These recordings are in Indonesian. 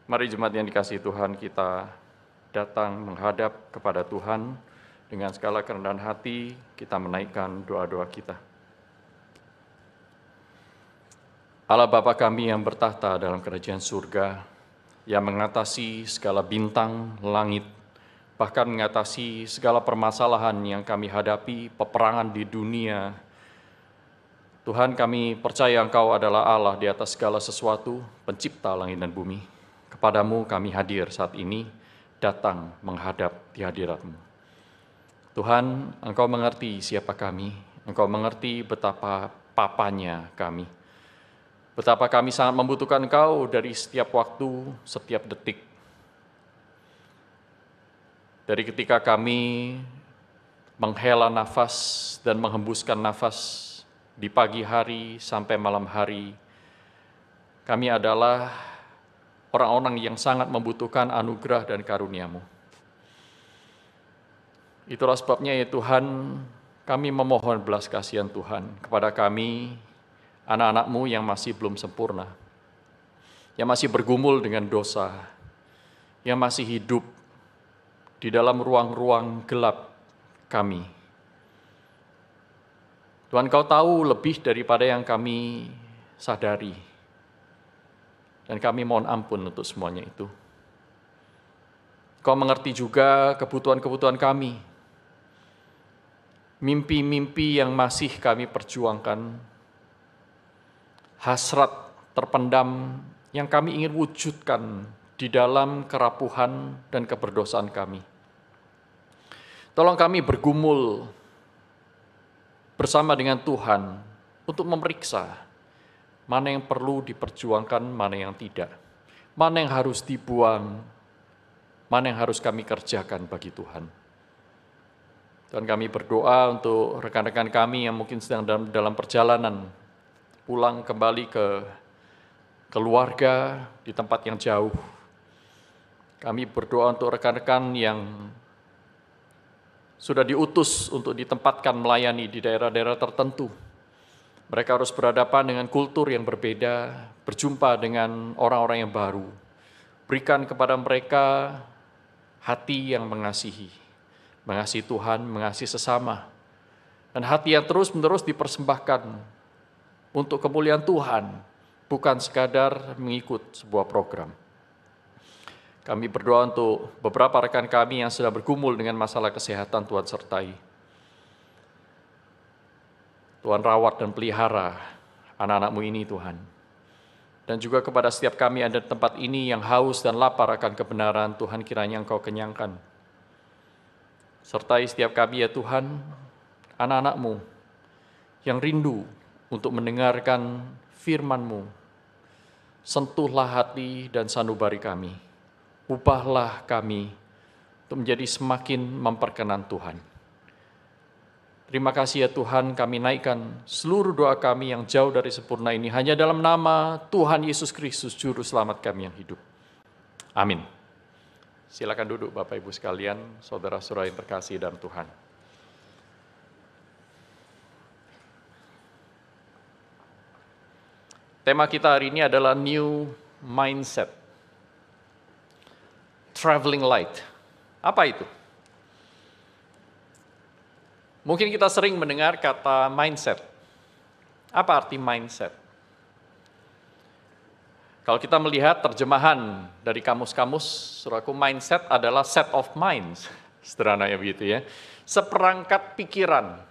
Mari jemaat yang dikasihi Tuhan, kita datang menghadap kepada Tuhan dengan segala kerendahan hati, kita menaikkan doa-doa kita. Allah Bapa kami yang bertahta dalam kerajaan surga, yang mengatasi segala bintang langit, bahkan mengatasi segala permasalahan yang kami hadapi, peperangan di dunia. Tuhan, kami percaya Engkau adalah Allah di atas segala sesuatu, pencipta langit dan bumi. Kepadamu kami hadir saat ini, datang menghadap di hadirat-Mu. Tuhan, Engkau mengerti siapa kami, Engkau mengerti betapa papanya kami. Betapa kami sangat membutuhkan Engkau dari setiap waktu, setiap detik. Dari ketika kami menghela nafas dan menghembuskan nafas di pagi hari sampai malam hari, kami adalah orang-orang yang sangat membutuhkan anugerah dan karunia-Mu. Itulah sebabnya ya Tuhan, kami memohon belas kasihan Tuhan kepada kami, anak-anak-Mu yang masih belum sempurna, yang masih bergumul dengan dosa, yang masih hidup di dalam ruang-ruang gelap kami. Tuhan, Kau tahu lebih daripada yang kami sadari. Dan kami mohon ampun untuk semuanya itu. Kau mengerti juga kebutuhan-kebutuhan kami. Mimpi-mimpi yang masih kami perjuangkan. Hasrat terpendam yang kami ingin wujudkan di dalam kerapuhan dan keberdosaan kami. Tolong kami bergumul bersama dengan Tuhan untuk memeriksa mana yang perlu diperjuangkan, mana yang tidak. Mana yang harus dibuang, mana yang harus kami kerjakan bagi Tuhan. Dan kami berdoa untuk rekan-rekan kami yang mungkin sedang dalam perjalanan, pulang kembali ke keluarga di tempat yang jauh. Kami berdoa untuk rekan-rekan yang sudah diutus untuk ditempatkan melayani di daerah-daerah tertentu. Mereka harus berhadapan dengan kultur yang berbeda, berjumpa dengan orang-orang yang baru. Berikan kepada mereka hati yang mengasihi Tuhan, mengasihi sesama. Dan hati yang terus-menerus dipersembahkan untuk kemuliaan Tuhan, bukan sekadar mengikut sebuah program. Kami berdoa untuk beberapa rekan kami yang sedang bergumul dengan masalah kesehatan, Tuhan sertai. Tuhan rawat dan pelihara anak-anak-Mu ini Tuhan. Dan juga kepada setiap kami yang ada di tempat ini yang haus dan lapar akan kebenaran, Tuhan kiranya Engkau kenyangkan. Sertai setiap kami ya Tuhan, anak-anak-Mu yang rindu untuk mendengarkan firman-Mu. Sentuhlah hati dan sanubari kami. Ubahlah kami untuk menjadi semakin memperkenan Tuhan. Terima kasih ya Tuhan, kami naikkan seluruh doa kami yang jauh dari sempurna ini hanya dalam nama Tuhan Yesus Kristus, Juru Selamat kami yang hidup. Amin. Silakan duduk Bapak Ibu sekalian, saudara-saudara yang terkasih dalam Tuhan. Tema kita hari ini adalah New Mindset. Traveling Light. Apa itu? Mungkin kita sering mendengar kata mindset. Apa arti mindset? Kalau kita melihat terjemahan dari kamus-kamus, saudaraku, mindset adalah set of minds. Sederhananya begitu ya. Seperangkat pikiran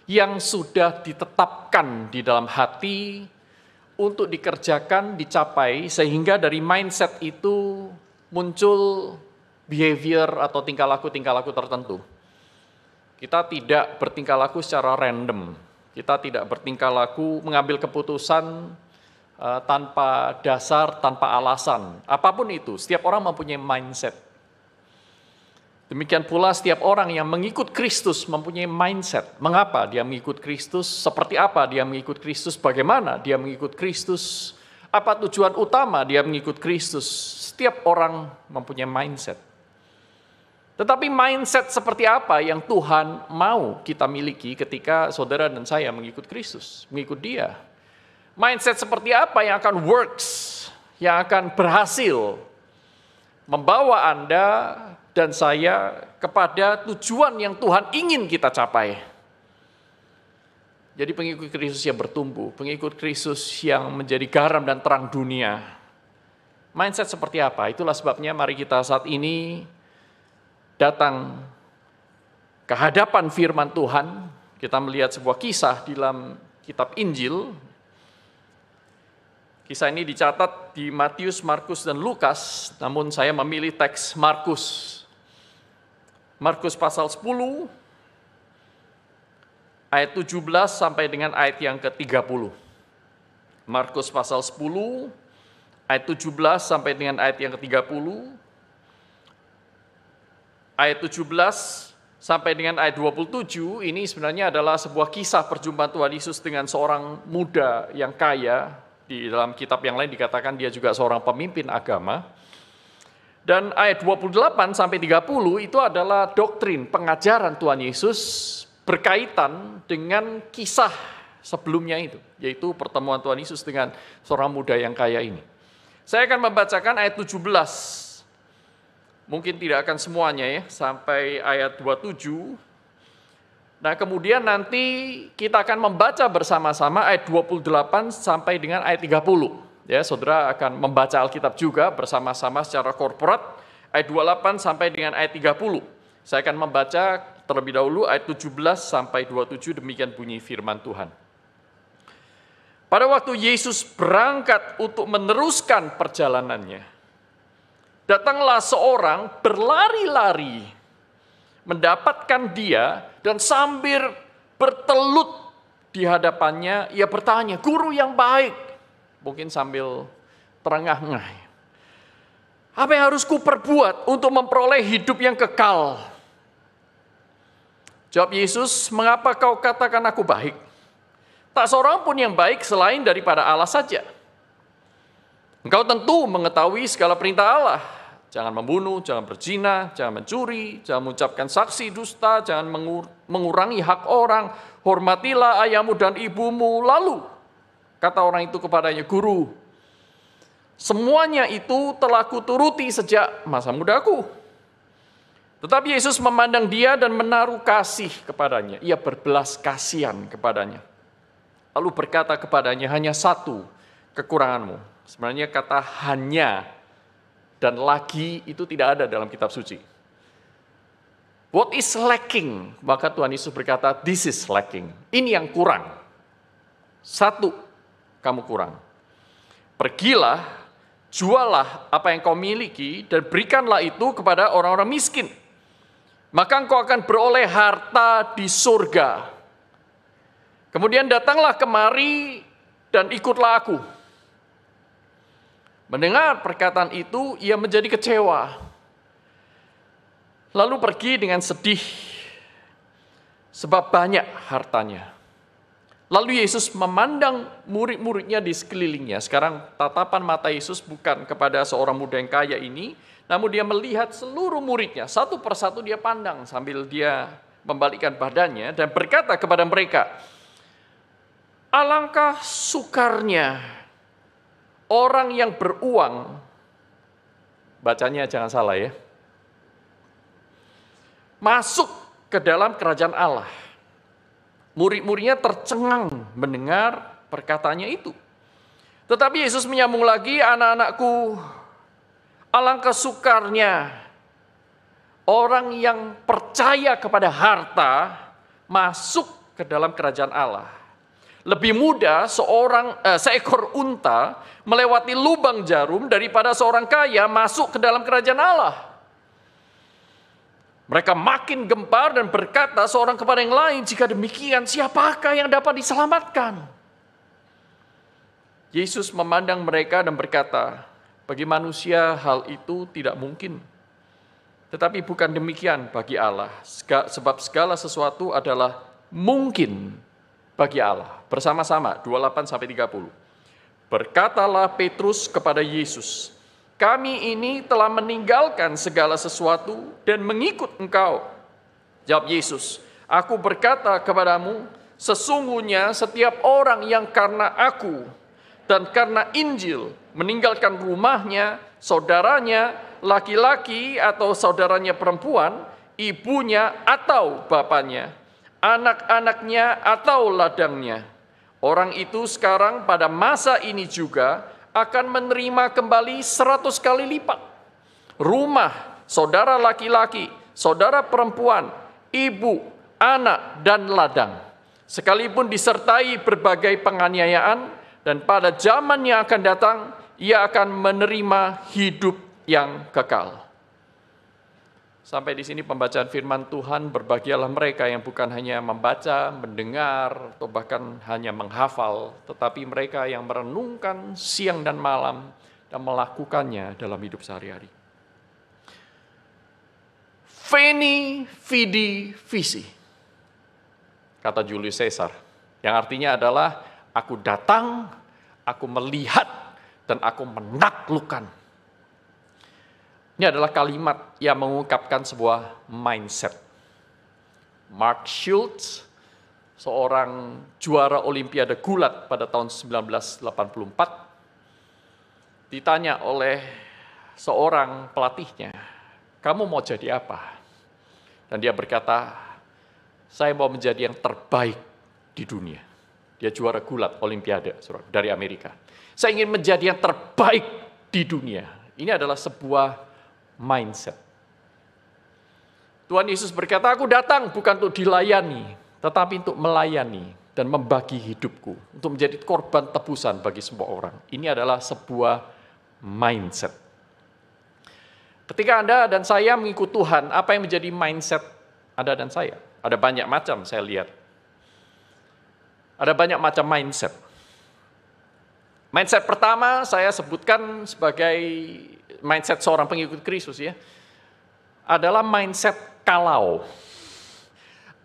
yang sudah ditetapkan di dalam hati untuk dikerjakan, dicapai, sehingga dari mindset itu muncul behavior atau tingkah laku tertentu. Kita tidak bertingkah laku secara random. Kita tidak bertingkah laku mengambil keputusan tanpa dasar, tanpa alasan. Apapun itu, setiap orang mempunyai mindset. Demikian pula setiap orang yang mengikut Kristus mempunyai mindset. Mengapa dia mengikut Kristus? Seperti apa dia mengikut Kristus? Bagaimana dia mengikut Kristus? Apa tujuan utama dia mengikut Kristus? Setiap orang mempunyai mindset. Tetapi mindset seperti apa yang Tuhan mau kita miliki ketika saudara dan saya mengikut Kristus, mengikut Dia? Mindset seperti apa yang akan works, yang akan berhasil membawa Anda dan saya kepada tujuan yang Tuhan ingin kita capai. Jadi pengikut Kristus yang bertumbuh, pengikut Kristus yang menjadi garam dan terang dunia. Mindset seperti apa? Itulah sebabnya mari kita saat ini datang ke hadapan firman Tuhan. Kita melihat sebuah kisah di dalam kitab Injil. Kisah ini dicatat di Matius, Markus, dan Lukas, namun saya memilih teks Markus. Markus pasal 10, ayat 17 sampai dengan ayat yang ke-30. Markus pasal 10, ayat 17 sampai dengan ayat yang ke-30. Ayat 17 sampai dengan ayat 27, ini sebenarnya adalah sebuah kisah perjumpaan Tuhan Yesus dengan seorang muda yang kaya. Di dalam kitab yang lain dikatakan dia juga seorang pemimpin agama. Dan ayat 28 sampai 30 itu adalah doktrin pengajaran Tuhan Yesus berkaitan dengan kisah sebelumnya itu, yaitu pertemuan Tuhan Yesus dengan seorang muda yang kaya ini. Saya akan membacakan ayat 17. Mungkin tidak akan semuanya ya, sampai ayat 27. Nah, kemudian nanti kita akan membaca bersama-sama ayat 28 sampai dengan ayat 30. Ya, saudara akan membaca Alkitab juga bersama-sama secara korporat, ayat 28 sampai dengan ayat 30. Saya akan membaca terlebih dahulu ayat 17 sampai 27, demikian bunyi firman Tuhan. Pada waktu Yesus berangkat untuk meneruskan perjalanannya, datanglah seorang berlari-lari, mendapatkan dia, dan sambil bertelut di hadapannya, ia bertanya, "Guru yang baik," mungkin sambil terengah-engah, "apa yang harus kuperbuat untuk memperoleh hidup yang kekal?" Jawab Yesus, "Mengapa kau katakan aku baik? Tak seorang pun yang baik selain daripada Allah saja. Engkau tentu mengetahui segala perintah Allah. Jangan membunuh, jangan berzina, jangan mencuri, jangan mengucapkan saksi dusta, jangan mengurangi hak orang, hormatilah ayahmu dan ibumu." Lalu kata orang itu kepadanya, "Guru, semuanya itu telah kuturuti sejak masa mudaku." Tetapi Yesus memandang dia dan menaruh kasih kepadanya. Ia berbelas kasihan kepadanya. Lalu berkata kepadanya, "Hanya satu kekuranganmu." Sebenarnya kata "hanya" dan "lagi" itu tidak ada dalam kitab suci. What is lacking? Maka Tuhan Yesus berkata, "This is lacking." Ini yang kurang. Satu kamu kurang. Pergilah, jualah apa yang kau miliki dan berikanlah itu kepada orang-orang miskin. Maka engkau akan beroleh harta di surga. Kemudian datanglah kemari dan ikutlah aku. Mendengar perkataan itu, ia menjadi kecewa. Lalu pergi dengan sedih, sebab banyak hartanya. Lalu Yesus memandang murid-muridnya di sekelilingnya. Sekarang tatapan mata Yesus bukan kepada seorang muda yang kaya ini, namun dia melihat seluruh muridnya. Satu persatu dia pandang sambil dia membalikkan badannya dan berkata kepada mereka, "Alangkah sukarnya orang yang beruang," bacanya jangan salah ya, "masuk ke dalam kerajaan Allah." Murid-muridnya tercengang mendengar perkataannya itu. Tetapi Yesus menyambung lagi, "Anak-anakku, alangkah sukarnya orang yang percaya kepada harta masuk ke dalam kerajaan Allah. Lebih mudah seekor unta melewati lubang jarum daripada seorang kaya masuk ke dalam kerajaan Allah." Mereka makin gempar dan berkata seorang kepada yang lain, "Jika demikian, siapakah yang dapat diselamatkan?" Yesus memandang mereka dan berkata, "Bagi manusia hal itu tidak mungkin. Tetapi bukan demikian bagi Allah, sebab segala sesuatu adalah mungkin bagi Allah." Bersama-sama, 28-30. Berkatalah Petrus kepada Yesus, "Kami ini telah meninggalkan segala sesuatu dan mengikut Engkau." Jawab Yesus, "Aku berkata kepadamu, sesungguhnya setiap orang yang karena Aku dan karena Injil meninggalkan rumahnya, saudaranya, laki-laki atau saudaranya perempuan, ibunya atau bapaknya, anak-anaknya atau ladangnya. Orang itu sekarang pada masa ini juga akan menerima kembali 100 kali lipat. Rumah, saudara laki-laki, saudara perempuan, ibu, anak, dan ladang. Sekalipun disertai berbagai penganiayaan, dan pada zaman yang akan datang, ia akan menerima hidup yang kekal. Sampai di sini pembacaan firman Tuhan. Berbahagialah mereka yang bukan hanya membaca, mendengar, atau bahkan hanya menghafal, tetapi mereka yang merenungkan siang dan malam dan melakukannya dalam hidup sehari-hari. Veni, vidi, vici, kata Julius Caesar, yang artinya adalah aku datang, aku melihat, dan aku menaklukkan. Ini adalah kalimat yang mengungkapkan sebuah mindset. Mark Schultz, seorang juara Olimpiade gulat pada tahun 1984, ditanya oleh seorang pelatihnya, kamu mau jadi apa? Dan dia berkata, saya mau menjadi yang terbaik di dunia. Dia juara gulat Olimpiade dari Amerika. Saya ingin menjadi yang terbaik di dunia. Ini adalah sebuah mindset. Tuhan Yesus berkata, aku datang bukan untuk dilayani, tetapi untuk melayani dan membagi hidupku, untuk menjadi korban tebusan bagi semua orang. Ini adalah sebuah mindset. Ketika Anda dan saya mengikut Tuhan, apa yang menjadi mindset Anda dan saya? Ada banyak macam saya lihat. Ada banyak macam mindset. Mindset pertama saya sebutkan sebagai mindset seorang pengikut Kristus ya. Adalah mindset kalau.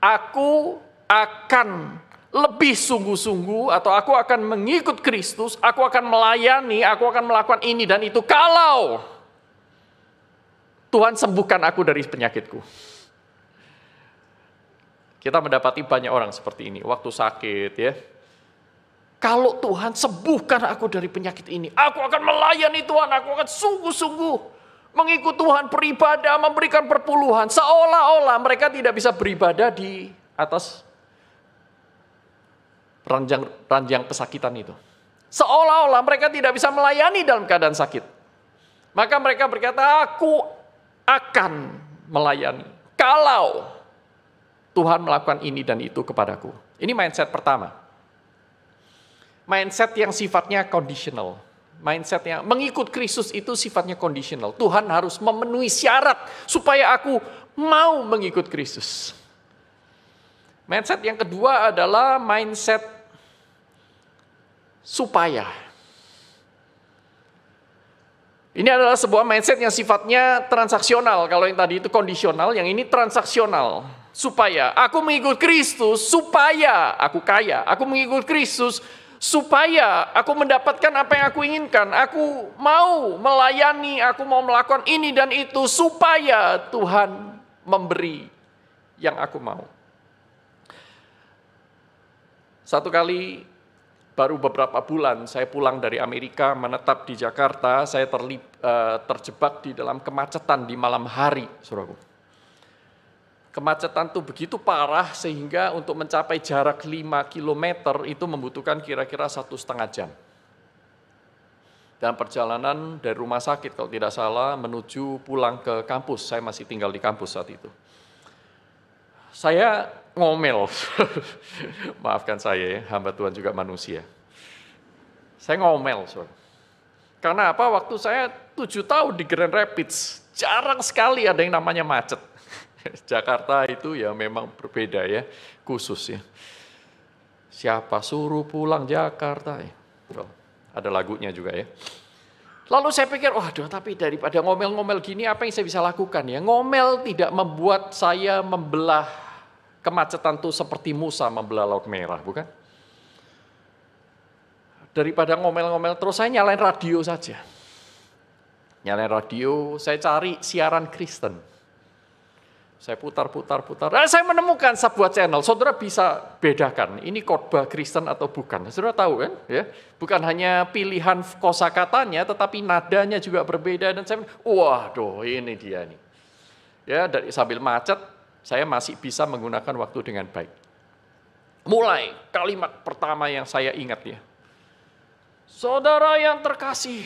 Aku akan lebih sungguh-sungguh atau aku akan mengikut Kristus, aku akan melayani, aku akan melakukan ini dan itu kalau Tuhan sembuhkan aku dari penyakitku. Kita mendapati banyak orang seperti ini, waktu sakit ya. Kalau Tuhan sembuhkan aku dari penyakit ini, aku akan melayani Tuhan, aku akan sungguh-sungguh mengikut Tuhan, beribadah, memberikan perpuluhan. Seolah-olah mereka tidak bisa beribadah di atas ranjang pesakitan itu. Seolah-olah mereka tidak bisa melayani dalam keadaan sakit. Maka mereka berkata, aku akan melayani kalau Tuhan melakukan ini dan itu kepadaku. Ini mindset pertama. Mindset yang sifatnya conditional. Mindset yang mengikut Kristus itu sifatnya conditional. Tuhan harus memenuhi syarat supaya aku mau mengikut Kristus. Mindset yang kedua adalah mindset supaya. Ini adalah sebuah mindset yang sifatnya transaksional. Kalau yang tadi itu kondisional, yang ini transaksional. Supaya aku mengikut Kristus, supaya aku kaya. Aku mengikut Kristus, supaya aku mendapatkan apa yang aku inginkan. Aku mau melayani, aku mau melakukan ini dan itu, supaya Tuhan memberi yang aku mau. Satu kali, baru beberapa bulan saya pulang dari Amerika, menetap di Jakarta, saya terjebak di dalam kemacetan di malam hari, saudaraku. Kemacetan itu begitu parah sehingga untuk mencapai jarak 5 km itu membutuhkan kira-kira 1,5 jam. Dan perjalanan dari rumah sakit kalau tidak salah menuju pulang ke kampus, saya masih tinggal di kampus saat itu. Saya ngomel, maafkan saya ya, hamba Tuhan juga manusia. Saya ngomel, saudara. Karena apa? Waktu saya 7 tahun di Grand Rapids, jarang sekali ada yang namanya macet. Jakarta itu ya memang berbeda ya, khusus ya. Siapa suruh pulang Jakarta? Ada lagunya juga ya. Lalu saya pikir, waduh tapi daripada ngomel-ngomel gini apa yang saya bisa lakukan ya? Ngomel tidak membuat saya membelah kemacetan itu seperti Musa membelah Laut Merah, bukan? Daripada ngomel-ngomel terus saya nyalain radio saja. Nyalain radio, saya cari siaran Kristen. Saya putar. Nah, saya menemukan sebuah channel. Saudara bisa bedakan, ini khotbah Kristen atau bukan. Saudara tahu kan? Ya, bukan hanya pilihan kosakatanya, tetapi nadanya juga berbeda. Dan saya, waduh, ini dia nih. Ya, dari sambil macet, saya masih bisa menggunakan waktu dengan baik. Mulai kalimat pertama yang saya ingat ya. Saudara yang terkasih,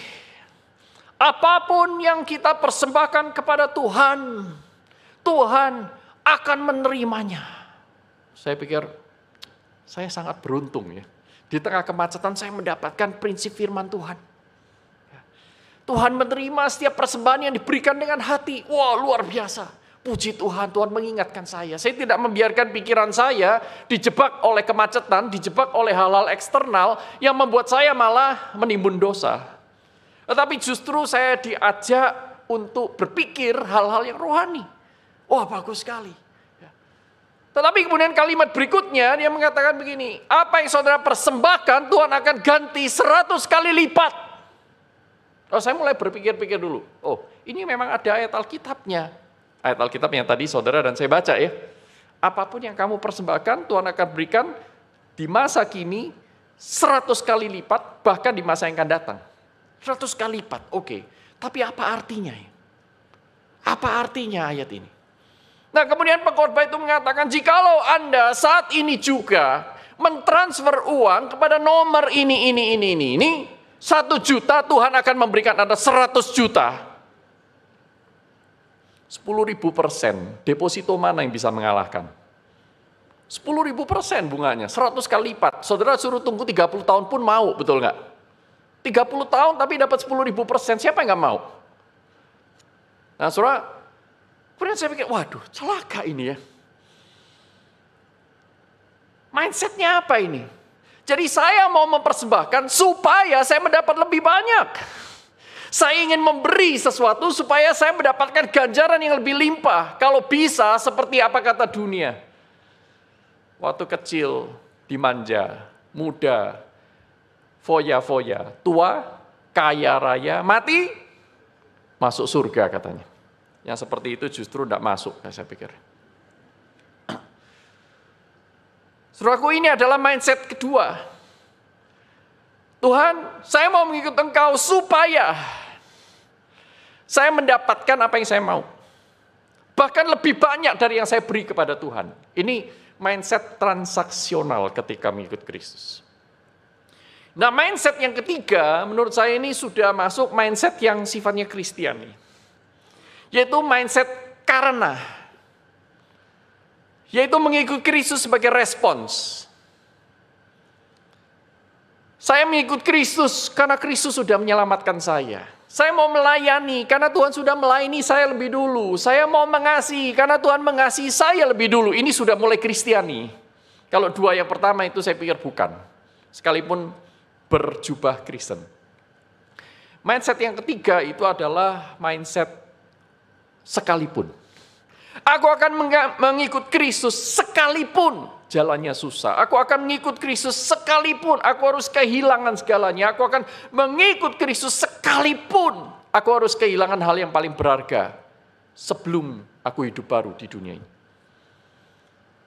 apapun yang kita persembahkan kepada Tuhan, Tuhan akan menerimanya. Saya pikir, saya sangat beruntung ya. Di tengah kemacetan saya mendapatkan prinsip firman Tuhan. Tuhan menerima setiap persembahan yang diberikan dengan hati. Wah, luar biasa. Puji Tuhan, Tuhan mengingatkan saya. Saya tidak membiarkan pikiran saya dijebak oleh kemacetan, dijebak oleh hal-hal eksternal yang membuat saya malah menimbun dosa. Tetapi justru saya diajak untuk berpikir hal-hal yang rohani. Wah, bagus sekali. Tetapi kemudian kalimat berikutnya dia mengatakan begini, apa yang saudara persembahkan Tuhan akan ganti 100 kali lipat. Oh, saya mulai berpikir-pikir dulu. Oh, ini memang ada ayat Alkitabnya. Ayat Alkitab yang tadi saudara dan saya baca ya. Apapun yang kamu persembahkan Tuhan akan berikan di masa kini 100 kali lipat, bahkan di masa yang akan datang. 100 kali lipat, oke. Tapi apa artinya? Apa artinya ayat ini? Nah, kemudian pengkhotbah itu mengatakan, jikalau Anda saat ini juga mentransfer uang kepada nomor ini, 1 juta, Tuhan akan memberikan Anda 100 juta. 10.000%, deposito mana yang bisa mengalahkan? 10.000% bunganya, 100 kali lipat. Saudara suruh tunggu 30 tahun pun mau, betul nggak? 30 tahun tapi dapat 10.000%, siapa yang nggak mau? Nah, saudara, kemudian saya pikir, waduh, celaka ini ya. Mindsetnya apa ini? Jadi saya mau mempersembahkan supaya saya mendapat lebih banyak. Saya ingin memberi sesuatu supaya saya mendapatkan ganjaran yang lebih limpah. Kalau bisa seperti apa kata dunia. Waktu kecil dimanja, muda, foya-foya, tua, kaya raya, mati, masuk surga katanya. Yang seperti itu justru tidak masuk, saya pikir. Saudaraku, ini adalah mindset kedua. Tuhan, saya mau mengikut Engkau supaya saya mendapatkan apa yang saya mau. Bahkan lebih banyak dari yang saya beri kepada Tuhan. Ini mindset transaksional ketika mengikut Kristus. Nah, mindset yang ketiga menurut saya ini sudah masuk mindset yang sifatnya Kristiani. Yaitu mindset karena. Yaitu mengikut Kristus sebagai respons. Saya mengikut Kristus karena Kristus sudah menyelamatkan saya. Saya mau melayani karena Tuhan sudah melayani saya lebih dulu. Saya mau mengasihi karena Tuhan mengasihi saya lebih dulu. Ini sudah mulai Kristiani. Kalau dua yang pertama itu saya pikir bukan. Sekalipun berjubah Kristen. Mindset yang ketiga itu adalah mindset sekalipun. Aku akan mengikut Kristus sekalipun jalannya susah. Aku akan mengikut Kristus sekalipun aku harus kehilangan segalanya. Aku akan mengikut Kristus sekalipun aku harus kehilangan hal yang paling berharga sebelum aku hidup baru di dunia ini.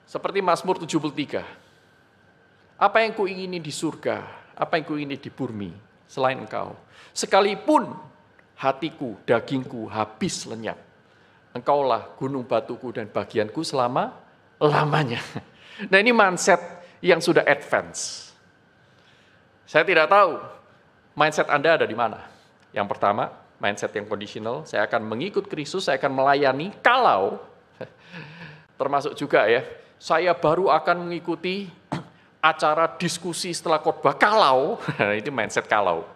Seperti Mazmur 73. Apa yang kuingini di surga, apa yang kuingini di bumi selain Engkau. Sekalipun hatiku, dagingku habis lenyap. Engkaulah gunung batuku dan bagianku selama-lamanya. Nah, ini mindset yang sudah advance. Saya tidak tahu mindset Anda ada di mana. Yang pertama, mindset yang conditional, saya akan mengikut Kristus, saya akan melayani kalau, termasuk juga ya, saya baru akan mengikuti acara diskusi setelah khotbah kalau, ini mindset kalau.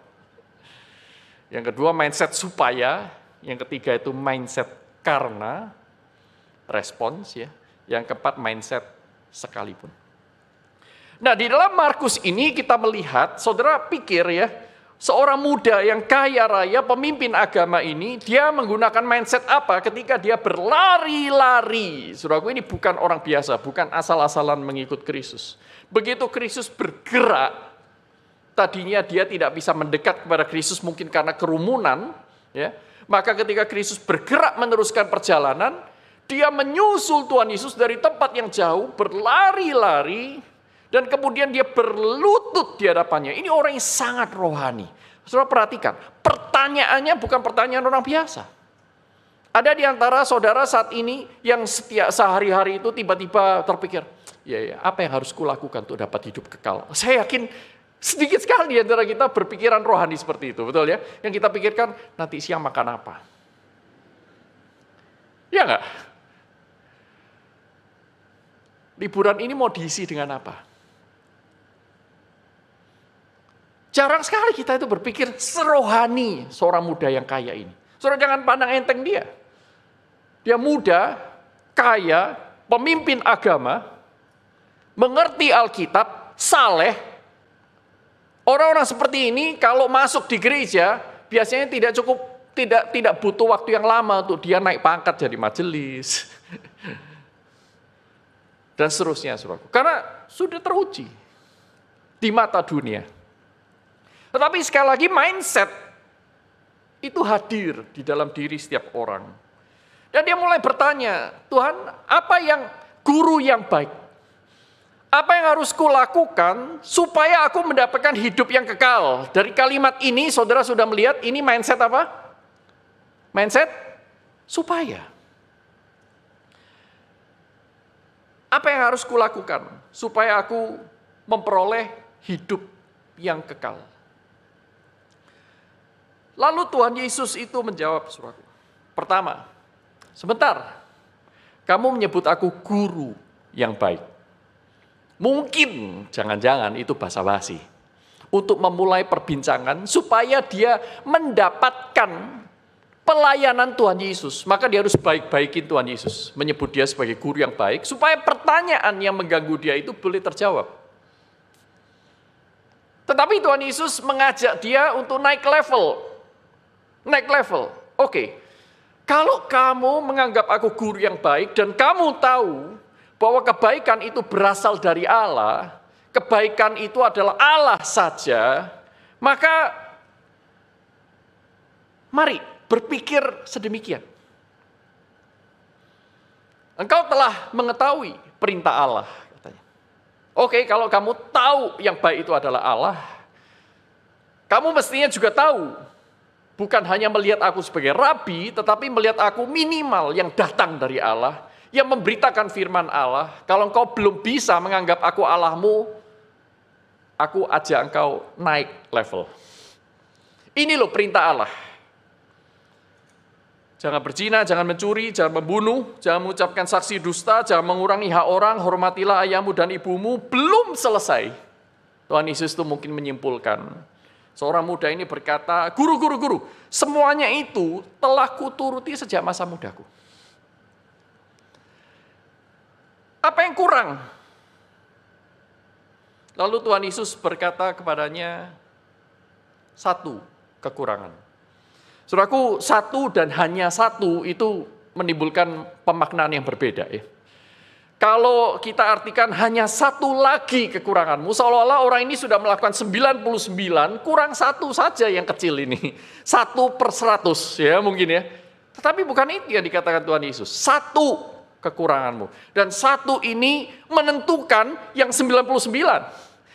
Yang kedua mindset supaya, yang ketiga itu mindset karena, respons ya. Yang keempat mindset sekalipun. Nah, di dalam Markus ini kita melihat, saudara pikir ya, seorang muda yang kaya raya, pemimpin agama ini, dia menggunakan mindset apa ketika dia berlari-lari. Saudaraku, ini bukan orang biasa, bukan asal-asalan mengikut Kristus. Begitu Kristus bergerak, tadinya dia tidak bisa mendekat kepada Kristus mungkin karena kerumunan, ya. Maka ketika Kristus bergerak meneruskan perjalanan, Dia menyusul Tuhan Yesus dari tempat yang jauh, berlari-lari, dan kemudian dia berlutut di hadapannya. Ini orang yang sangat rohani. Saudara perhatikan, pertanyaannya bukan pertanyaan orang biasa. Ada di antara saudara saat ini yang setiap sehari-hari itu tiba-tiba terpikir, ya, apa yang harus kulakukan untuk dapat hidup kekal? Saya yakin sedikit sekali di antara kita berpikiran rohani seperti itu, betul ya? Yang kita pikirkan, nanti siang makan apa? Ya enggak? Liburan ini mau diisi dengan apa? Jarang sekali kita itu berpikir serohani seorang muda yang kaya ini. Saudara jangan pandang enteng dia. Dia muda, kaya, pemimpin agama, mengerti Alkitab, saleh. Orang-orang seperti ini kalau masuk di gereja biasanya tidak butuh waktu yang lama untuk dia naik pangkat jadi majelis dan seterusnya, saudaraku. Karena sudah teruji di mata dunia. Tetapi sekali lagi mindset itu hadir di dalam diri setiap orang. Dan dia mulai bertanya, Tuhan, apa yang guru yang baik? Apa yang harus kulakukan supaya aku mendapatkan hidup yang kekal? Dari kalimat ini, saudara sudah melihat ini mindset apa? Mindset supaya. Apa yang harus kulakukan supaya aku memperoleh hidup yang kekal? Lalu Tuhan Yesus itu menjawab, saudaraku. Pertama, sebentar, kamu menyebut aku guru yang baik. Mungkin, jangan-jangan itu basa-basi. Untuk memulai perbincangan supaya dia mendapatkan pelayanan Tuhan Yesus. Maka dia harus baik-baikin Tuhan Yesus. Menyebut dia sebagai guru yang baik. Supaya pertanyaan yang mengganggu dia itu boleh terjawab. Tetapi Tuhan Yesus mengajak dia untuk naik level. Naik level. Oke. Kalau kamu menganggap aku guru yang baik dan kamu tahu bahwa kebaikan itu berasal dari Allah, kebaikan itu adalah Allah saja, maka mari berpikir sedemikian. Engkau telah mengetahui perintah Allah, katanya. Oke, kalau kamu tahu yang baik itu adalah Allah, kamu mestinya juga tahu bukan hanya melihat aku sebagai rabi, tetapi melihat aku minimal yang datang dari Allah, yang memberitakan firman Allah. Kalau engkau belum bisa menganggap aku Allahmu, aku ajak engkau naik level. Ini loh perintah Allah. Jangan berzina, jangan mencuri, jangan membunuh, jangan mengucapkan saksi dusta, jangan mengurangi hak orang, hormatilah ayahmu dan ibumu. Belum selesai. Tuhan Yesus itu mungkin menyimpulkan. Seorang muda ini berkata, guru, semuanya itu telah kuturuti sejak masa mudaku. Apa yang kurang? Lalu Tuhan Yesus berkata kepadanya, satu kekurangan. Saudaraku, satu dan hanya satu itu menimbulkan pemaknaan yang berbeda, ya. Kalau kita artikan hanya satu lagi kekuranganmu, seolah-olah orang ini sudah melakukan 99, kurang satu saja yang kecil ini. 1/100 ya mungkin ya. Tetapi bukan itu yang dikatakan Tuhan Yesus. Satu kekuranganmu. Dan satu ini menentukan yang 99.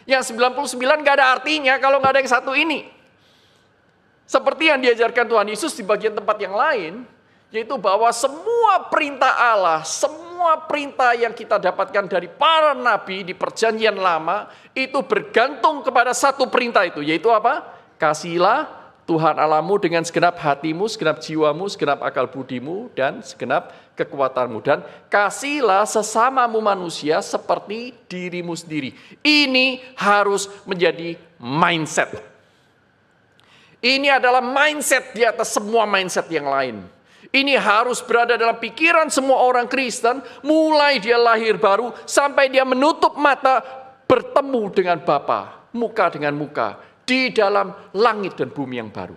Yang 99 gak ada artinya kalau gak ada yang satu ini. Seperti yang diajarkan Tuhan Yesus di bagian tempat yang lain, yaitu bahwa semua perintah Allah, semua perintah yang kita dapatkan dari para nabi di perjanjian lama, itu bergantung kepada satu perintah itu, yaitu apa? Kasihilah Tuhan Allahmu dengan segenap hatimu, segenap jiwamu, segenap akal budimu, dan segenap kekuatanmu. Dan kasihilah sesamamu manusia seperti dirimu sendiri. Ini harus menjadi mindset. Ini adalah mindset di atas semua mindset yang lain. Ini harus berada dalam pikiran semua orang Kristen, mulai dia lahir baru, sampai dia menutup mata, bertemu dengan Bapa, muka dengan muka, di dalam langit dan bumi yang baru.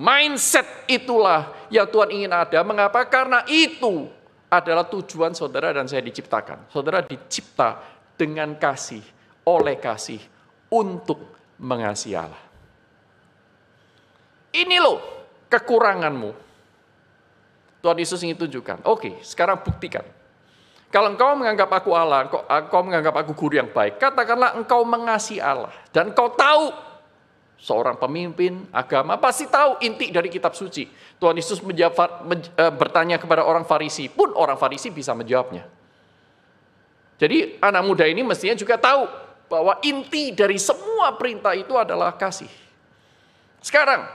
Mindset itulah yang Tuhan ingin ada. Mengapa? Karena itu adalah tujuan saudara dan saya diciptakan. Saudara dicipta dengan kasih, oleh kasih, untuk mengasihi Allah. Ini loh kekuranganmu. Tuhan Yesus ingin tunjukkan, oke, sekarang buktikan. Kalau engkau menganggap aku Allah, engkau menganggap aku guru yang baik, katakanlah engkau mengasihi Allah. Dan engkau tahu, seorang pemimpin agama pasti tahu inti dari kitab suci. Tuhan Yesus bertanya kepada orang Farisi, pun orang Farisi bisa menjawabnya. Jadi anak muda ini mestinya juga tahu bahwa inti dari semua perintah itu adalah kasih. Sekarang,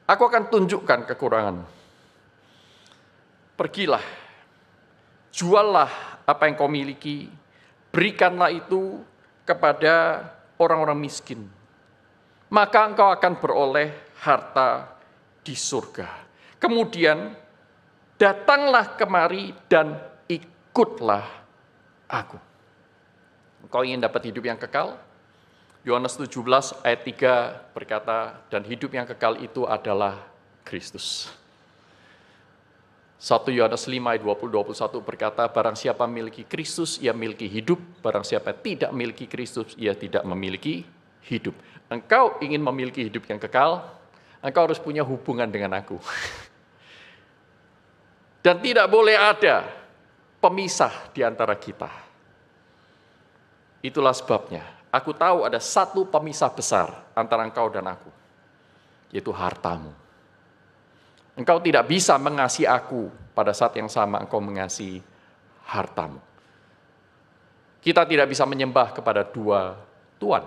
aku akan tunjukkan kekuranganmu. Pergilah, juallah apa yang kau miliki, berikanlah itu kepada orang-orang miskin. Maka engkau akan beroleh harta di surga. Kemudian datanglah kemari dan ikutlah aku. Engkau ingin dapat hidup yang kekal? Yohanes 17 ayat 3 berkata, dan hidup yang kekal itu adalah Kristus. 1 Yohanes 5 ayat 20-21 berkata, barang siapa memiliki Kristus, ia memiliki hidup. Barang siapa tidak memiliki Kristus, ia tidak memiliki hidup. Engkau ingin memiliki hidup yang kekal, engkau harus punya hubungan dengan aku. Dan tidak boleh ada pemisah di antara kita. Itulah sebabnya, aku tahu ada satu pemisah besar antara engkau dan aku, yaitu hartamu. Engkau tidak bisa mengasihi aku pada saat yang sama engkau mengasihi hartamu. Kita tidak bisa menyembah kepada dua Tuhan.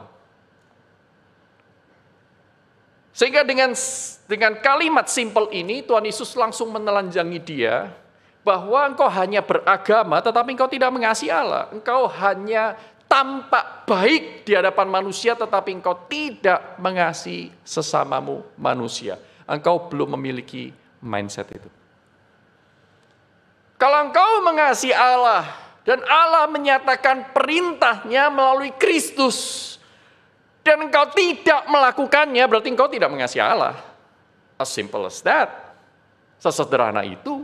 Sehingga dengan kalimat simpel ini, Tuhan Yesus langsung menelanjangi dia, bahwa engkau hanya beragama, tetapi engkau tidak mengasihi Allah. Engkau hanya tampak baik di hadapan manusia, tetapi engkau tidak mengasihi sesamamu manusia. Engkau belum memiliki mindset itu. Kalau engkau mengasihi Allah, dan Allah menyatakan perintahnya melalui Kristus, dan engkau tidak melakukannya, berarti engkau tidak mengasihi Allah. As simple as that. Sesederhana itu.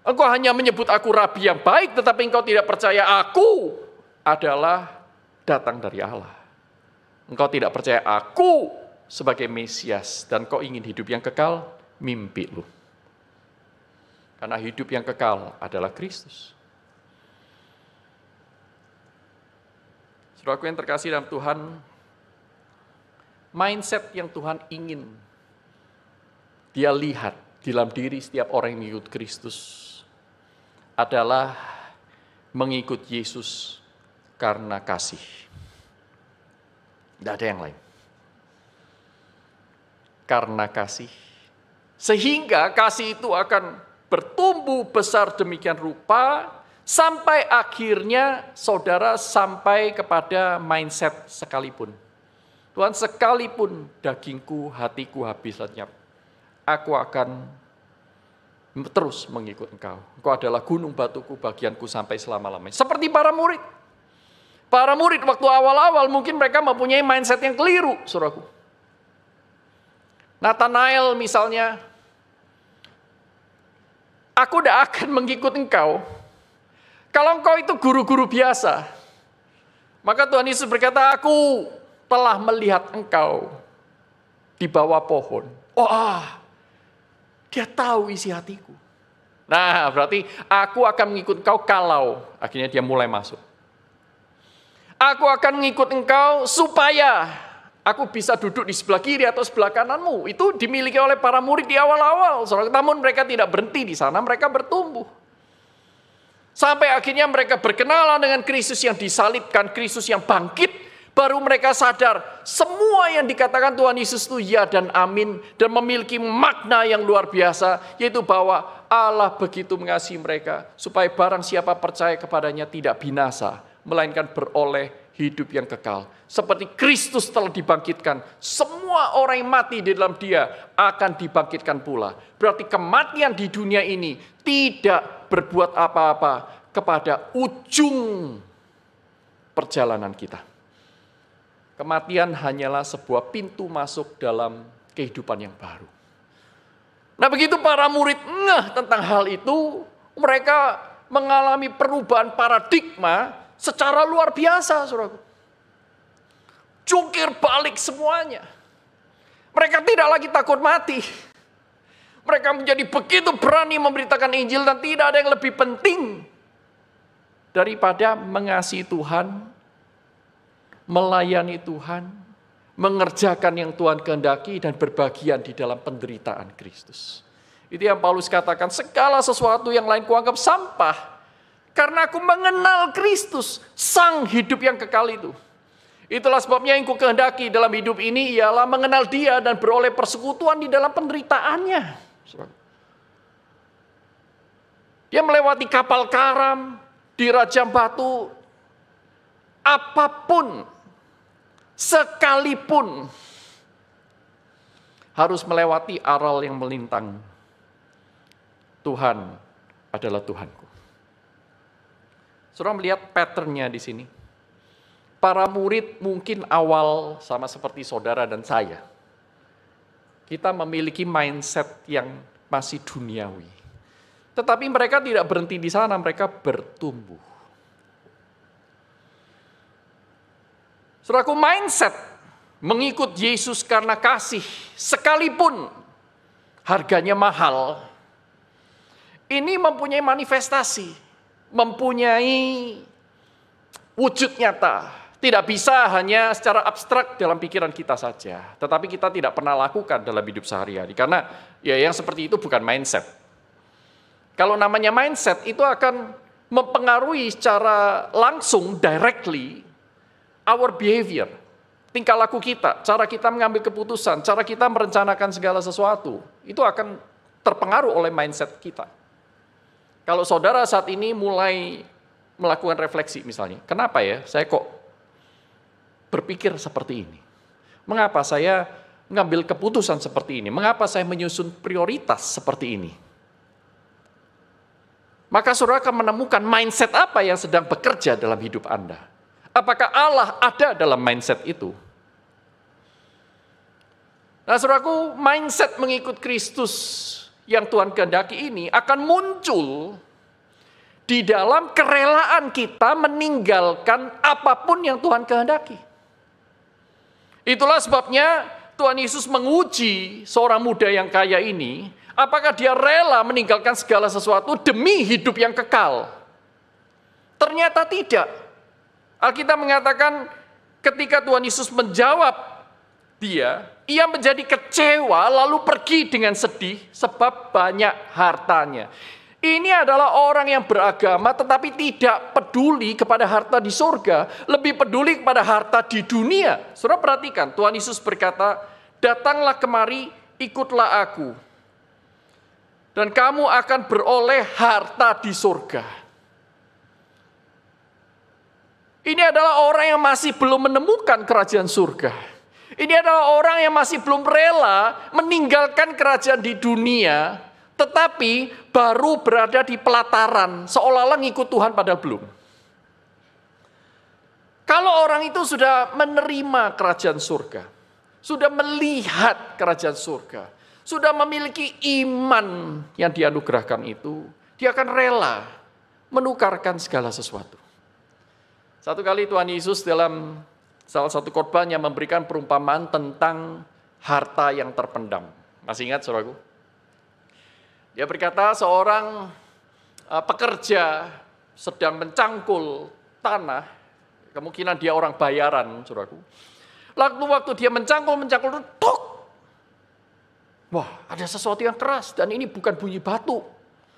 Engkau hanya menyebut aku rabi yang baik, tetapi engkau tidak percaya aku adalah datang dari Allah. Engkau tidak percaya aku sebagai Mesias, dan kau ingin hidup yang kekal, mimpi lu. Karena hidup yang kekal adalah Kristus. Saudaraku yang terkasih dalam Tuhan, mindset yang Tuhan ingin dia lihat di dalam diri setiap orang yang mengikut Kristus adalah mengikut Yesus karena kasih. Tidak ada yang lain. Karena kasih. Sehingga kasih itu akan bertumbuh besar demikian rupa, sampai akhirnya saudara sampai kepada mindset sekalipun. Tuhan, sekalipun dagingku, hatiku habis lenyap, aku akan terus mengikut engkau. Engkau adalah gunung batuku, bagianku sampai selama-lamanya. Seperti para murid. Para murid waktu awal-awal mungkin mereka mempunyai mindset yang keliru, saudaraku. Nathanael misalnya, aku tidak akan mengikut engkau kalau engkau itu guru-guru biasa. Maka Tuhan Yesus berkata, aku telah melihat engkau di bawah pohon. Dia tahu isi hatiku. Nah, berarti aku akan mengikut engkau kalau, akhirnya dia mulai masuk. Aku akan mengikut engkau supaya aku bisa duduk di sebelah kiri atau sebelah kananmu. Itu dimiliki oleh para murid di awal-awal. Namun mereka tidak berhenti di sana, mereka bertumbuh. Sampai akhirnya mereka berkenalan dengan Kristus yang disalibkan, Kristus yang bangkit. Baru mereka sadar, semua yang dikatakan Tuhan Yesus itu ya dan amin. Dan memiliki makna yang luar biasa, yaitu bahwa Allah begitu mengasihi mereka, supaya barang siapa percaya kepadanya tidak binasa, melainkan beroleh hidup yang kekal. Seperti Kristus telah dibangkitkan, semua orang yang mati di dalam dia akan dibangkitkan pula. Berarti kematian di dunia ini tidak berbuat apa-apa kepada ujung perjalanan kita. Kematian hanyalah sebuah pintu masuk dalam kehidupan yang baru. Nah, begitu para murid ngeh tentang hal itu, mereka mengalami perubahan paradigma secara luar biasa, saudaraku. Jungkir balik semuanya. Mereka tidak lagi takut mati. Mereka menjadi begitu berani memberitakan Injil dan tidak ada yang lebih penting daripada mengasihi Tuhan, melayani Tuhan, mengerjakan yang Tuhan kehendaki dan berbagian di dalam penderitaan Kristus. Itu yang Paulus katakan, segala sesuatu yang lain kuanggap sampah karena aku mengenal Kristus, sang hidup yang kekal itu. Itulah sebabnya yang ku kehendaki dalam hidup ini ialah mengenal Dia dan beroleh persekutuan di dalam penderitaannya. Dia melewati kapal karam, dirajam batu, apapun, sekalipun harus melewati aral yang melintang. Tuhan adalah Tuhanku. Saudara melihat patternnya di sini. Para murid mungkin awal sama seperti saudara dan saya. Kita memiliki mindset yang masih duniawi. Tetapi mereka tidak berhenti di sana, mereka bertumbuh. Saudaraku, mindset mengikut Yesus karena kasih, sekalipun harganya mahal, ini mempunyai manifestasi, mempunyai wujud nyata. Tidak bisa hanya secara abstrak dalam pikiran kita saja, tetapi kita tidak pernah lakukan dalam hidup sehari-hari. Karena ya yang seperti itu bukan mindset. Kalau namanya mindset itu akan mempengaruhi secara langsung, directly, our behavior, tingkah laku kita, cara kita mengambil keputusan, cara kita merencanakan segala sesuatu, itu akan terpengaruh oleh mindset kita. Kalau saudara saat ini mulai melakukan refleksi misalnya, kenapa ya saya kok berpikir seperti ini? Mengapa saya mengambil keputusan seperti ini? Mengapa saya menyusun prioritas seperti ini? Maka saudara akan menemukan mindset apa yang sedang bekerja dalam hidup Anda. Apakah Allah ada dalam mindset itu? Nah saudaraku, mindset mengikut Kristus yang Tuhan kehendaki ini akan muncul di dalam kerelaan kita meninggalkan apapun yang Tuhan kehendaki. Itulah sebabnya Tuhan Yesus menguji seorang muda yang kaya ini, apakah dia rela meninggalkan segala sesuatu demi hidup yang kekal? Ternyata tidak. Alkitab mengatakan ketika Tuhan Yesus menjawab ia menjadi kecewa lalu pergi dengan sedih sebab banyak hartanya. Ini adalah orang yang beragama tetapi tidak peduli kepada harta di surga, lebih peduli kepada harta di dunia. Saudara perhatikan, Tuhan Yesus berkata, "Datanglah kemari, ikutlah aku. Dan kamu akan beroleh harta di surga." Ini adalah orang yang masih belum menemukan kerajaan surga. Ini adalah orang yang masih belum rela meninggalkan kerajaan di dunia, tetapi baru berada di pelataran, seolah-olah ngikut Tuhan padahal belum. Kalau orang itu sudah menerima kerajaan surga, sudah melihat kerajaan surga, sudah memiliki iman yang dianugerahkan itu, dia akan rela menukarkan segala sesuatu. Satu kali Tuhan Yesus dalam salah satu khotbahnya memberikan perumpamaan tentang harta yang terpendam. Masih ingat saudaraku? Dia berkata seorang pekerja sedang mencangkul tanah, kemungkinan dia orang bayaran saudaraku. Waktu dia mencangkul, tok! Wah, ada sesuatu yang keras dan ini bukan bunyi batu,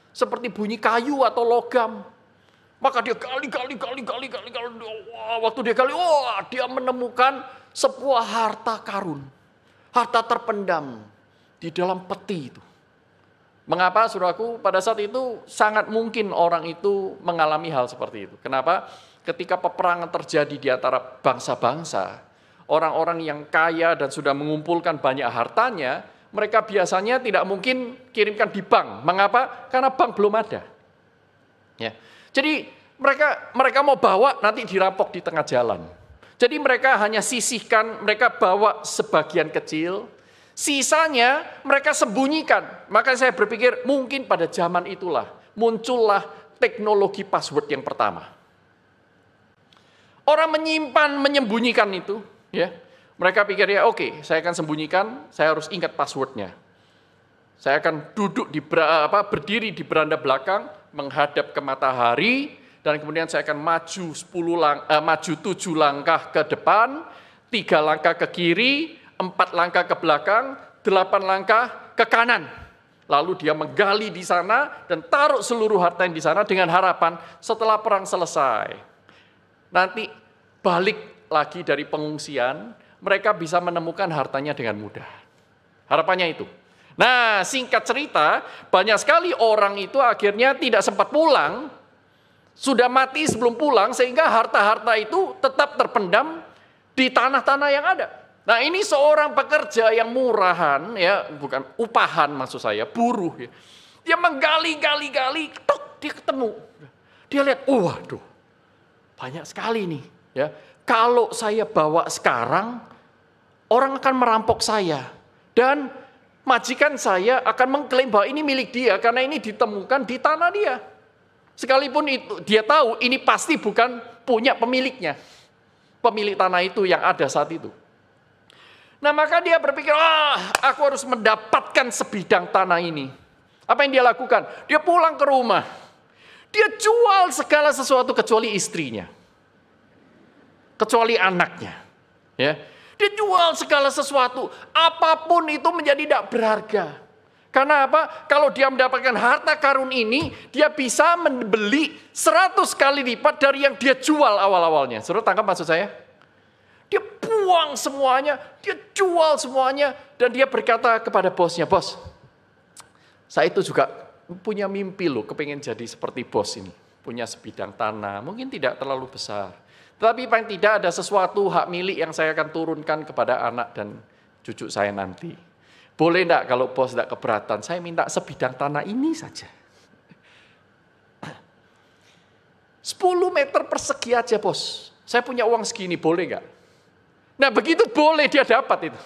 seperti bunyi kayu atau logam. Maka dia gali. Wah, waktu dia gali, dia menemukan sebuah harta karun, harta terpendam di dalam peti itu. Mengapa, saudaraku? Pada saat itu sangat mungkin orang itu mengalami hal seperti itu. Kenapa? Ketika peperangan terjadi di antara bangsa-bangsa, orang-orang yang kaya dan sudah mengumpulkan banyak hartanya, mereka biasanya tidak mungkin kirimkan di bank. Mengapa? Karena bank belum ada. Ya. Jadi mereka mau bawa nanti dirampok di tengah jalan. Jadi mereka hanya sisihkan, mereka bawa sebagian kecil, sisanya mereka sembunyikan. Maka saya berpikir mungkin pada zaman itulah muncullah teknologi password yang pertama. Orang menyimpan, menyembunyikan itu, ya. Mereka pikir ya oke, saya akan sembunyikan, saya harus ingat passwordnya. Saya akan berdiri di beranda belakang, menghadap ke matahari, dan kemudian saya akan maju 7 langkah ke depan, 3 langkah ke kiri, 4 langkah ke belakang, 8 langkah ke kanan. Lalu dia menggali di sana dan taruh seluruh hartanya di sana dengan harapan setelah perang selesai, nanti balik lagi dari pengungsian, mereka bisa menemukan hartanya dengan mudah. Harapannya itu. Nah, singkat cerita, banyak sekali orang itu akhirnya tidak sempat pulang, sudah mati sebelum pulang, sehingga harta-harta itu tetap terpendam di tanah-tanah yang ada. Nah, ini seorang pekerja yang murahan, ya, bukan upahan maksud saya, buruh. Ya. Dia menggali-gali, tok, dia ketemu. Dia lihat, waduh, banyak sekali nih. Ya. Kalau saya bawa sekarang, orang akan merampok saya. Dan majikan saya akan mengklaim bahwa ini milik dia karena ini ditemukan di tanah dia. Sekalipun itu dia tahu ini pasti bukan punya pemiliknya. Pemilik tanah itu yang ada saat itu. Nah, maka dia berpikir, aku harus mendapatkan sebidang tanah ini. Apa yang dia lakukan? Dia pulang ke rumah. Dia jual segala sesuatu kecuali istrinya. Kecuali anaknya. Ya. Dia jual segala sesuatu, apapun itu menjadi tidak berharga. Karena apa? Kalau dia mendapatkan harta karun ini, dia bisa membeli 100 kali lipat dari yang dia jual awal-awalnya. Saudara tangkap maksud saya? Dia buang semuanya, dia jual semuanya, dan dia berkata kepada bosnya, bos, saya itu juga punya mimpi loh, kepengen jadi seperti bos ini. Punya sebidang tanah, mungkin tidak terlalu besar. Tetapi paling tidak ada sesuatu hak milik yang saya akan turunkan kepada anak dan cucu saya nanti. Boleh enggak kalau bos enggak keberatan, saya minta sebidang tanah ini saja. 10 meter persegi aja bos, saya punya uang segini, boleh enggak? Nah begitu boleh dia dapat itu.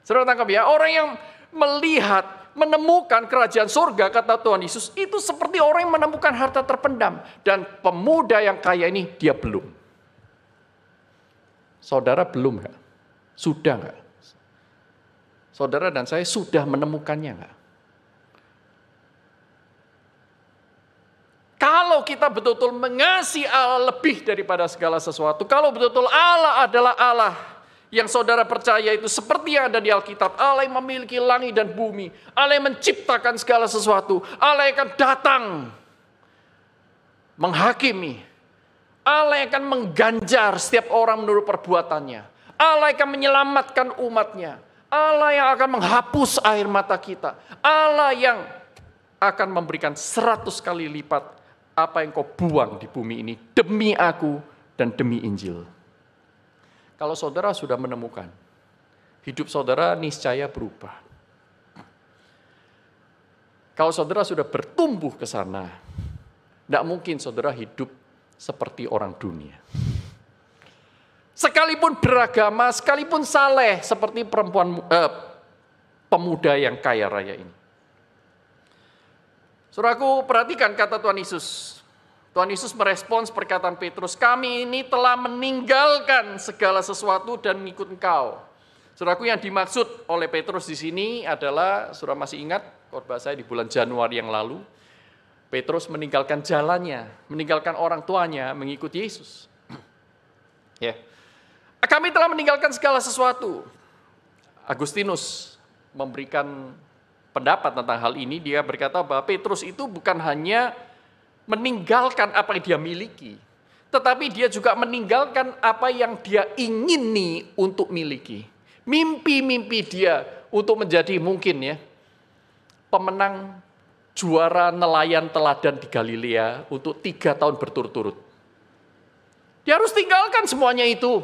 Saudara tangkap ya, orang yang melihat, menemukan kerajaan surga, kata Tuhan Yesus, itu seperti orang yang menemukan harta terpendam. Dan pemuda yang kaya ini, dia belum. Saudara belum enggak? Sudah enggak? Saudara dan saya sudah menemukannya enggak? Kalau kita betul-betul mengasihi Allah lebih daripada segala sesuatu, kalau betul-betul Allah adalah Allah yang saudara percaya itu seperti yang ada di Alkitab, Allah yang memiliki langit dan bumi, Allah yang menciptakan segala sesuatu, Allah yang akan datang menghakimi, Allah yang akan mengganjar setiap orang menurut perbuatannya, Allah yang akan menyelamatkan umatnya, Allah yang akan menghapus air mata kita, Allah yang akan memberikan 100 kali lipat apa yang kau buang di bumi ini demi aku dan demi Injil. Kalau saudara sudah menemukan, hidup saudara niscaya berubah. Kalau saudara sudah bertumbuh ke sana, tidak mungkin saudara hidup seperti orang dunia. Sekalipun beragama, sekalipun saleh seperti pemuda yang kaya raya ini. Saudaraku, perhatikan kata Tuhan Yesus. Tuhan Yesus merespons perkataan Petrus, kami ini telah meninggalkan segala sesuatu dan mengikut Engkau. Saudaraku, yang dimaksud oleh Petrus di sini adalah, saudara masih ingat khotbah saya di bulan Januari yang lalu, Petrus meninggalkan jalannya, meninggalkan orang tuanya, mengikuti Yesus. Ya. Kami telah meninggalkan segala sesuatu. Agustinus memberikan pendapat tentang hal ini, dia berkata bahwa Petrus itu bukan hanya meninggalkan apa yang dia miliki, tetapi dia juga meninggalkan apa yang dia ingini untuk miliki. Mimpi-mimpi dia untuk menjadi mungkin ya pemenang juara nelayan teladan di Galilea untuk 3 tahun berturut-turut. Dia harus tinggalkan semuanya itu.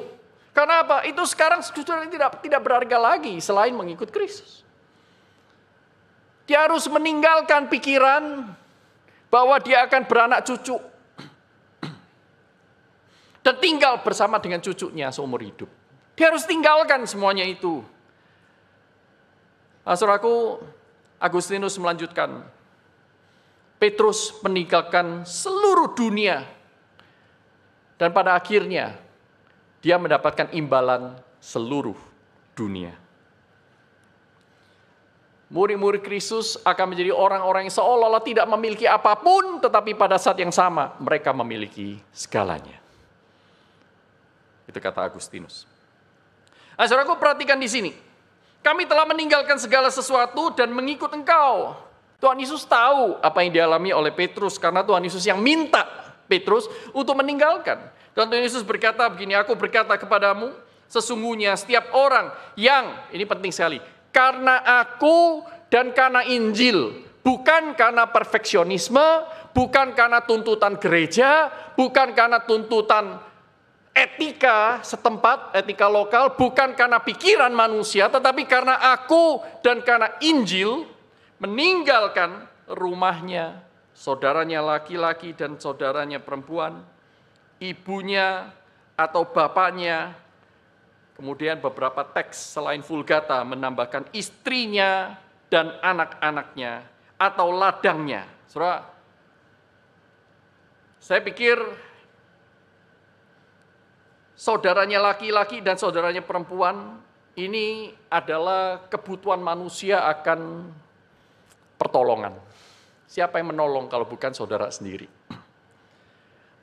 Karena apa? Itu sekarang sudah tidak berharga lagi selain mengikut Kristus. Dia harus meninggalkan pikiran bahwa dia akan beranak cucu dan tinggal bersama dengan cucunya seumur hidup. Dia harus tinggalkan semuanya itu. Saudaraku, Agustinus melanjutkan, Petrus meninggalkan seluruh dunia dan pada akhirnya dia mendapatkan imbalan seluruh dunia. Murid-murid Kristus akan menjadi orang-orang yang seolah-olah tidak memiliki apapun, tetapi pada saat yang sama mereka memiliki segalanya. Itu kata Agustinus. Nah, saudaraku, perhatikan di sini. Kami telah meninggalkan segala sesuatu dan mengikut Engkau. Tuhan Yesus tahu apa yang dialami oleh Petrus, karena Tuhan Yesus yang minta Petrus untuk meninggalkan. Dan Tuhan Yesus berkata begini, aku berkata kepadamu, sesungguhnya setiap orang yang, ini penting sekali, karena aku dan karena Injil, bukan karena perfeksionisme, bukan karena tuntutan gereja, bukan karena tuntutan etika setempat, etika lokal, bukan karena pikiran manusia, tetapi karena aku dan karena Injil, meninggalkan rumahnya, saudaranya laki-laki dan saudaranya perempuan, ibunya atau bapaknya. Kemudian beberapa teks selain Vulgata menambahkan istrinya dan anak-anaknya atau ladangnya. Saudara, saya pikir saudaranya laki-laki dan saudaranya perempuan ini adalah kebutuhan manusia akan pertolongan. Siapa yang menolong kalau bukan saudara sendiri?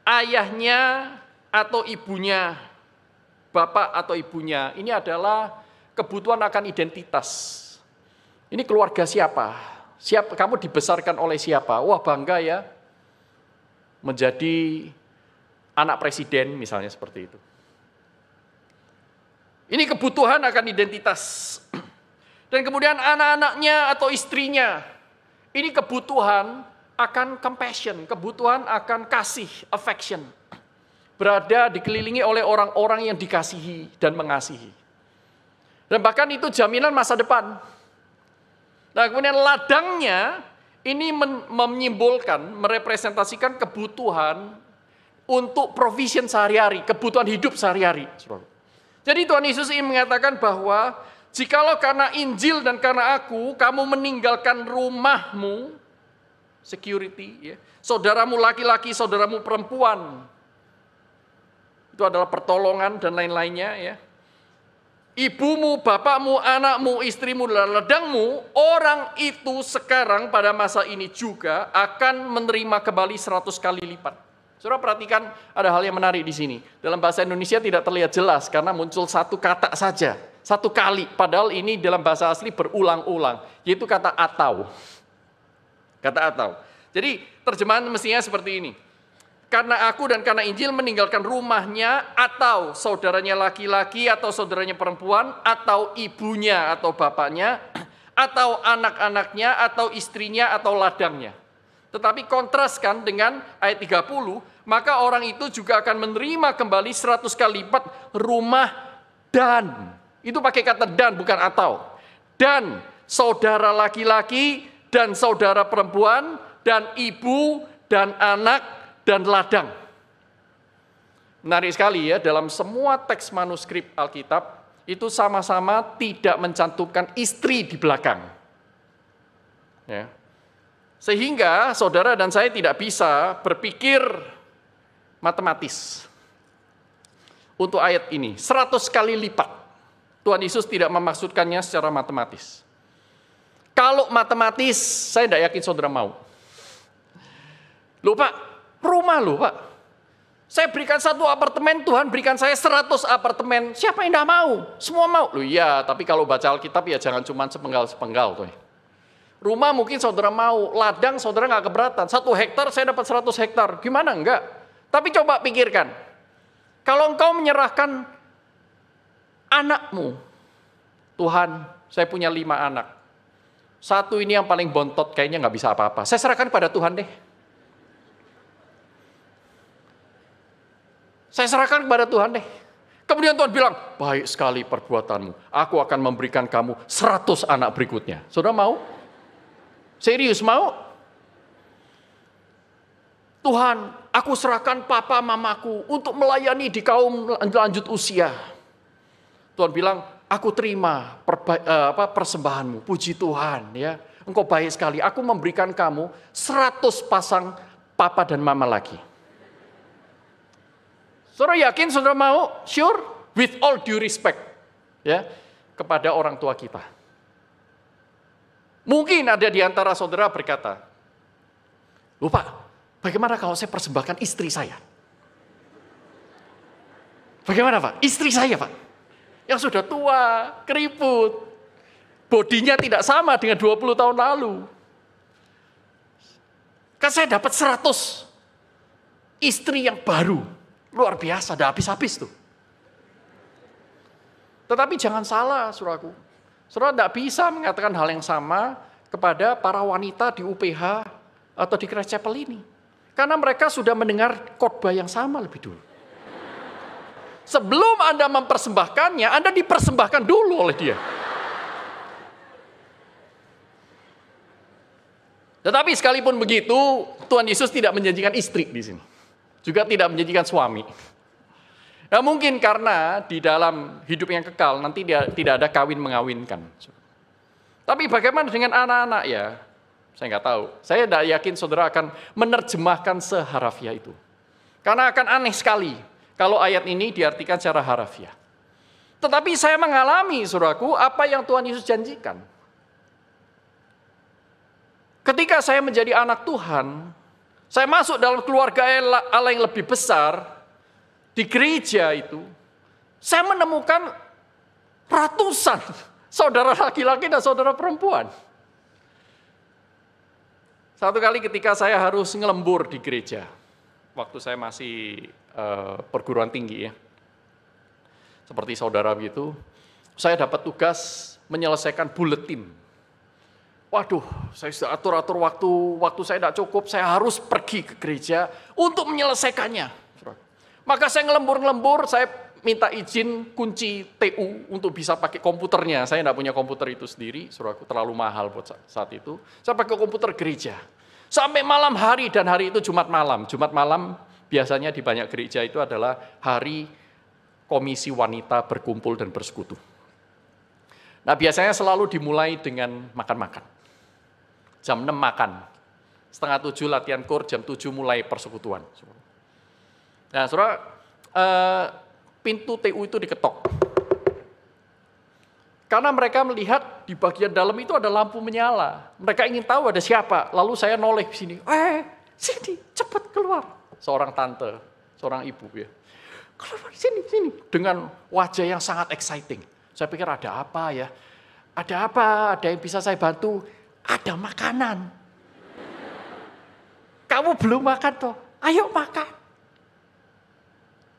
Ayahnya atau ibunya, bapak atau ibunya, ini adalah kebutuhan akan identitas. Ini keluarga siapa? Kamu dibesarkan oleh siapa? Wah, bangga ya menjadi anak presiden misalnya, seperti itu. Ini kebutuhan akan identitas. Dan kemudian anak-anaknya atau istrinya, ini kebutuhan akan compassion, kebutuhan akan kasih, affection. Berada dikelilingi oleh orang-orang yang dikasihi dan mengasihi. Dan bahkan itu jaminan masa depan. Nah, kemudian ladangnya ini menyimbolkan, merepresentasikan kebutuhan untuk provision sehari-hari, kebutuhan hidup sehari-hari. Jadi Tuhan Yesus ingin mengatakan bahwa jikalau karena Injil dan karena aku, kamu meninggalkan rumahmu, security, ya, saudaramu laki-laki, saudaramu perempuan, itu adalah pertolongan dan lain-lainnya, ya. Ibumu, bapakmu, anakmu, istrimu, dan ladangmu, orang itu sekarang pada masa ini juga akan menerima kembali 100 kali lipat. Saudara perhatikan, ada hal yang menarik di sini. Dalam bahasa Indonesia tidak terlihat jelas karena muncul satu kata saja, satu kali. Padahal ini dalam bahasa asli berulang-ulang, yaitu kata atau. Kata atau. Jadi terjemahan mestinya seperti ini. Karena aku dan karena Injil meninggalkan rumahnya atau saudaranya laki-laki atau saudaranya perempuan atau ibunya atau bapaknya atau anak-anaknya atau istrinya atau ladangnya. Tetapi kontraskan dengan ayat 30, maka orang itu juga akan menerima kembali 100 kali lipat rumah dan. Itu pakai kata dan bukan atau. Dan saudara laki-laki dan saudara perempuan dan ibu dan anak dan ladang. Menarik sekali ya, dalam semua teks manuskrip Alkitab itu sama-sama tidak mencantumkan istri di belakang. Ya. Sehingga saudara dan saya tidak bisa berpikir matematis. Untuk ayat ini, 100 kali lipat. Tuhan Yesus tidak memaksudkannya secara matematis. Kalau matematis, saya tidak yakin saudara mau. Loh Pak, rumah loh Pak. Saya berikan 1 apartemen, Tuhan berikan saya 100 apartemen. Siapa yang tidak mau? Semua mau. Loh iya, tapi kalau baca Alkitab ya jangan cuma sepenggal-sepenggal tuh. Rumah mungkin saudara mau, ladang saudara nggak keberatan. 1 hektar saya dapat 100 hektar. Gimana enggak? Tapi coba pikirkan. Kalau engkau menyerahkan anakmu, Tuhan saya punya 5 anak. 1 ini yang paling bontot kayaknya nggak bisa apa-apa. Saya serahkan pada Tuhan deh. Saya serahkan kepada Tuhan deh. Kemudian Tuhan bilang, baik sekali perbuatanmu. Aku akan memberikan kamu 100 anak berikutnya. Saudara mau? Serius mau? Tuhan, aku serahkan papa mamaku untuk melayani di kaum lanjut usia. Tuhan bilang, aku terima persembahanmu. Puji Tuhan ya. Engkau baik sekali. Aku memberikan kamu 100 pasang papa dan mama lagi. Saudara yakin, saudara mau? Sure? With all due respect ya, kepada orang tua kita. Mungkin ada di antara saudara berkata, "Loh Pak, bagaimana kalau saya persembahkan istri saya?" Bagaimana Pak? Istri saya Pak, yang sudah tua, keriput, bodinya tidak sama dengan 20 tahun lalu. Kan saya dapat 100 istri yang baru. Luar biasa, udah habis-habis tuh. Tetapi jangan salah, saudaraku. Saudara tidak bisa mengatakan hal yang sama kepada para wanita di UPH atau di Christ Chapel ini. Karena mereka sudah mendengar khotbah yang sama lebih dulu. Sebelum Anda mempersembahkannya, Anda dipersembahkan dulu oleh dia. Tetapi sekalipun begitu, Tuhan Yesus tidak menjanjikan istri di sini. Juga tidak menjanjikan suami. Nah, mungkin karena di dalam hidup yang kekal nanti dia tidak ada kawin mengawinkan. Tapi bagaimana dengan anak-anak ya? Saya nggak tahu. Saya tidak yakin saudara akan menerjemahkan seharafiah itu. Karena akan aneh sekali kalau ayat ini diartikan secara harafiah. Tetapi saya mengalami, saudaraku, apa yang Tuhan Yesus janjikan. Ketika saya menjadi anak Tuhan, saya masuk dalam keluarga Allah yang lebih besar. Di gereja itu, saya menemukan ratusan saudara laki-laki dan saudara perempuan. Satu kali ketika saya harus ngelembur di gereja, waktu saya masih perguruan tinggi ya, seperti saudara begitu, saya dapat tugas menyelesaikan buletin. Waduh, saya sudah atur-atur waktu saya tidak cukup, saya harus pergi ke gereja untuk menyelesaikannya. Maka saya ngelembur, saya minta izin kunci TU untuk bisa pakai komputernya. Saya tidak punya komputer itu sendiri, saudaraku, terlalu mahal buat saat itu. Saya pakai komputer gereja. Sampai malam hari, dan hari itu Jumat malam. Jumat malam biasanya di banyak gereja itu adalah hari komisi wanita berkumpul dan bersekutu. Nah, biasanya selalu dimulai dengan makan-makan. Jam 6 makan. Setengah 7 latihan core, jam 7 mulai persekutuan. Nah, saudara, pintu TU itu diketok. Karena mereka melihat di bagian dalam itu ada lampu menyala. Mereka ingin tahu ada siapa. Lalu saya noleh di sini. Sini, cepat keluar. Seorang tante, seorang ibu ya. Keluar, sini. Dengan wajah yang sangat exciting. Saya pikir ada apa ya? Ada apa? Ada yang bisa saya bantu? Ada makanan. Kamu belum makan toh? Ayo makan.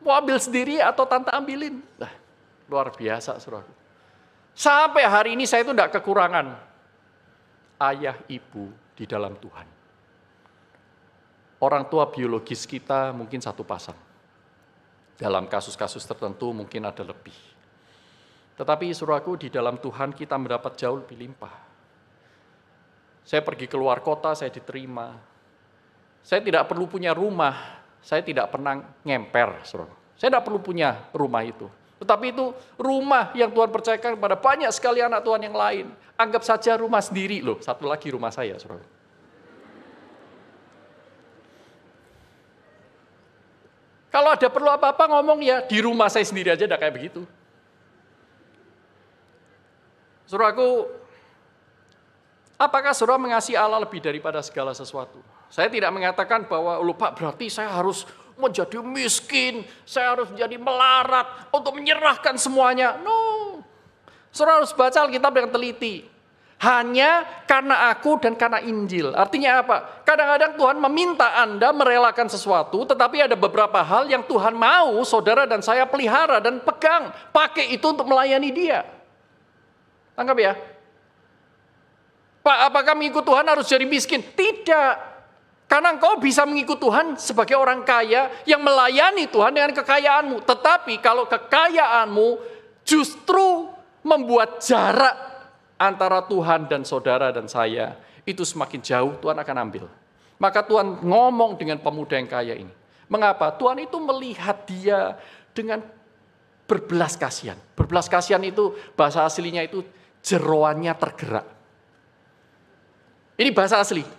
Mau ambil sendiri atau tante ambilin? Nah, luar biasa, saudaraku. Sampai hari ini saya itu tidak kekurangan ayah ibu di dalam Tuhan. Orang tua biologis kita mungkin satu pasang. Dalam kasus-kasus tertentu mungkin ada lebih. Tetapi saudaraku, di dalam Tuhan kita mendapat jauh lebih limpah. Saya pergi keluar kota, saya diterima. Saya tidak perlu punya rumah. Saya tidak pernah ngemper, saudara. Saya tidak perlu punya rumah itu. Tetapi itu rumah yang Tuhan percayakan kepada banyak sekali anak Tuhan yang lain. Anggap saja rumah sendiri loh, satu lagi rumah saya, saudara. Kalau ada perlu apa-apa ngomong ya di rumah saya sendiri aja udah kayak begitu. Saudaraku, apakah saudara mengasihi Allah lebih daripada segala sesuatu? Saya tidak mengatakan bahwa, loh Pak, berarti saya harus menjadi miskin, saya harus menjadi melarat untuk menyerahkan semuanya. No. Saudara harus baca Alkitab dengan teliti. Hanya karena aku dan karena Injil. Artinya apa? Kadang-kadang Tuhan meminta Anda merelakan sesuatu, tetapi ada beberapa hal yang Tuhan mau saudara dan saya pelihara dan pegang. Pakai itu untuk melayani dia. Tangkap ya? Pak, apakah mengikut Tuhan harus jadi miskin? Tidak. Karena engkau bisa mengikut Tuhan sebagai orang kaya yang melayani Tuhan dengan kekayaanmu. Tetapi kalau kekayaanmu justru membuat jarak antara Tuhan dan saudara dan saya, itu semakin jauh, Tuhan akan ambil. Maka Tuhan ngomong dengan pemuda yang kaya ini. Mengapa? Tuhan itu melihat dia dengan berbelas kasihan. Berbelas kasihan itu bahasa aslinya itu jeroannya tergerak. Ini bahasa asli.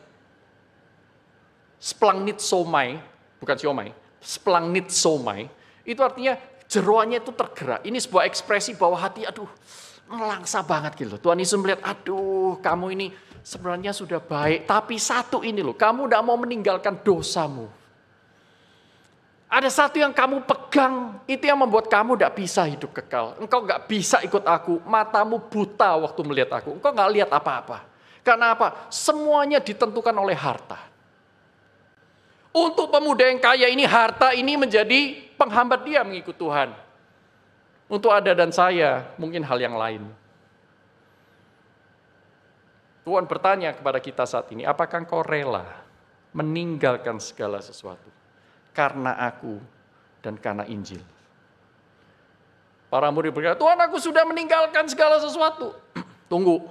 Splangnitzomai, bukan siomai, splangnitzomai, itu artinya jeroannya itu tergerak. Ini sebuah ekspresi bahwa hati, aduh, melangsa banget gitu. Tuhan Yesus melihat, aduh, kamu ini sebenarnya sudah baik, tapi satu ini loh, kamu tidak mau meninggalkan dosamu. Ada satu yang kamu pegang, itu yang membuat kamu tidak bisa hidup kekal. Engkau nggak bisa ikut aku, matamu buta waktu melihat aku. Engkau nggak lihat apa-apa. Karena apa? Semuanya ditentukan oleh harta. Untuk pemuda yang kaya ini, harta ini menjadi penghambat dia mengikut Tuhan. Untuk Anda dan saya, mungkin hal yang lain. Tuhan bertanya kepada kita saat ini, apakah engkau rela meninggalkan segala sesuatu karena aku dan karena Injil? Para murid berkata, Tuhan, aku sudah meninggalkan segala sesuatu. Tunggu,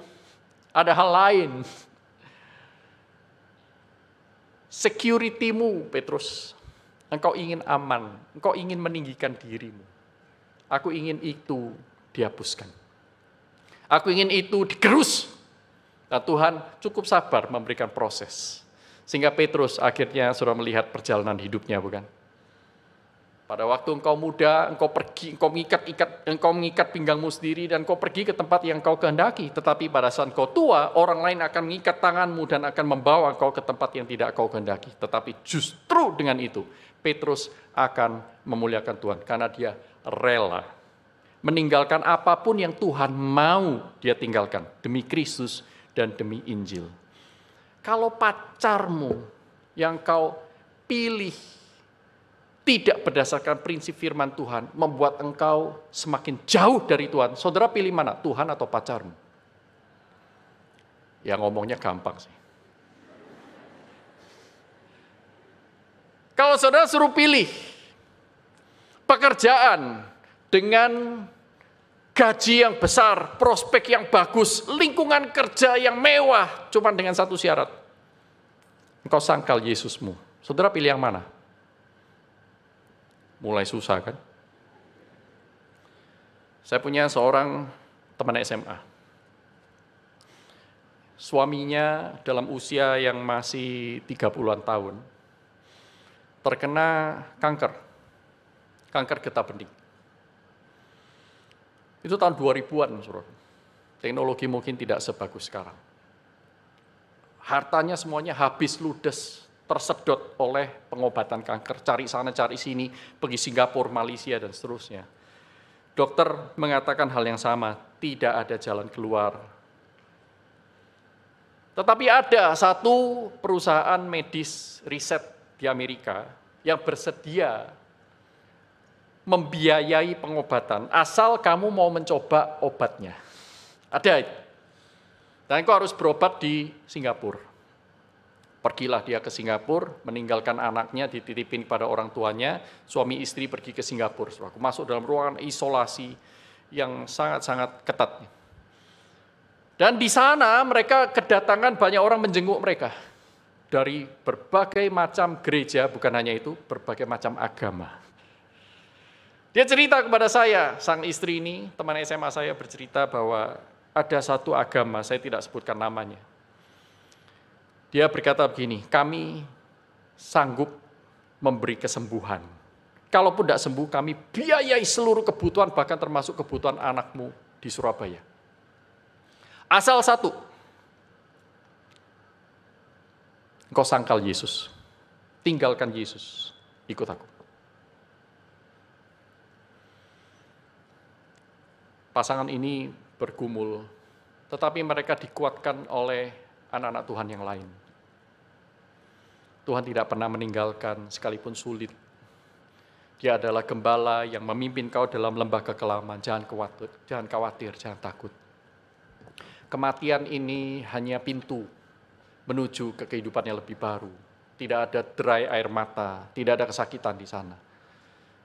ada hal lain. Security-mu, Petrus. Engkau ingin aman, engkau ingin meninggikan dirimu. Aku ingin itu dihapuskan. Aku ingin itu digerus. Nah, Tuhan cukup sabar memberikan proses. Sehingga Petrus akhirnya sudah melihat perjalanan hidupnya, bukan? Pada waktu engkau muda, engkau pergi, engkau mengikat pinggangmu sendiri dan engkau pergi ke tempat yang engkau kehendaki. Tetapi pada saat engkau tua, orang lain akan mengikat tanganmu dan akan membawa engkau ke tempat yang tidak engkau kehendaki. Tetapi justru dengan itu, Petrus akan memuliakan Tuhan karena dia rela meninggalkan apapun yang Tuhan mau dia tinggalkan demi Kristus dan demi Injil. Kalau pacarmu yang kau pilih tidak berdasarkan prinsip firman Tuhan, membuat engkau semakin jauh dari Tuhan, saudara pilih mana? Tuhan atau pacarmu? Ya ngomongnya gampang sih. Kalau saudara suruh pilih pekerjaan dengan gaji yang besar, prospek yang bagus, lingkungan kerja yang mewah, cuma dengan satu syarat. Engkau sangkal Yesusmu. Saudara pilih yang mana? Mulai susah kan? Saya punya seorang teman SMA. Suaminya dalam usia yang masih 30-an tahun, terkena kanker getah bening. Itu tahun 2000-an, saudara. Teknologi mungkin tidak sebagus sekarang. Hartanya semuanya habis ludes, tersedot oleh pengobatan kanker. Cari sana, cari sini, pergi Singapura, Malaysia, dan seterusnya. Dokter mengatakan hal yang sama, tidak ada jalan keluar. Tetapi ada satu perusahaan medis riset di Amerika yang bersedia membiayai pengobatan, asal kamu mau mencoba obatnya. Ada itu. Dan kau harus berobat di Singapura. Pergilah dia ke Singapura, meninggalkan anaknya, dititipin pada orang tuanya, suami istri pergi ke Singapura. Aku masuk dalam ruangan isolasi yang sangat-sangat ketat. Dan di sana mereka kedatangan banyak orang menjenguk mereka. Dari berbagai macam gereja, bukan hanya itu, berbagai macam agama. Dia cerita kepada saya, sang istri ini, teman SMA saya bercerita bahwa ada satu agama, saya tidak sebutkan namanya. Dia berkata begini, kami sanggup memberi kesembuhan. Kalaupun tidak sembuh, kami biayai seluruh kebutuhan, bahkan termasuk kebutuhan anakmu di Surabaya. Asal satu, engkau sangkal Yesus, tinggalkan Yesus, ikut aku. Pasangan ini bergumul, tetapi mereka dikuatkan oleh anak-anak Tuhan yang lain. Tuhan tidak pernah meninggalkan sekalipun sulit. Dia adalah gembala yang memimpin kau dalam lembah kekelaman. Jangan khawatir, jangan takut. Kematian ini hanya pintu menuju ke kehidupan yang lebih baru. Tidak ada derai air mata, tidak ada kesakitan di sana.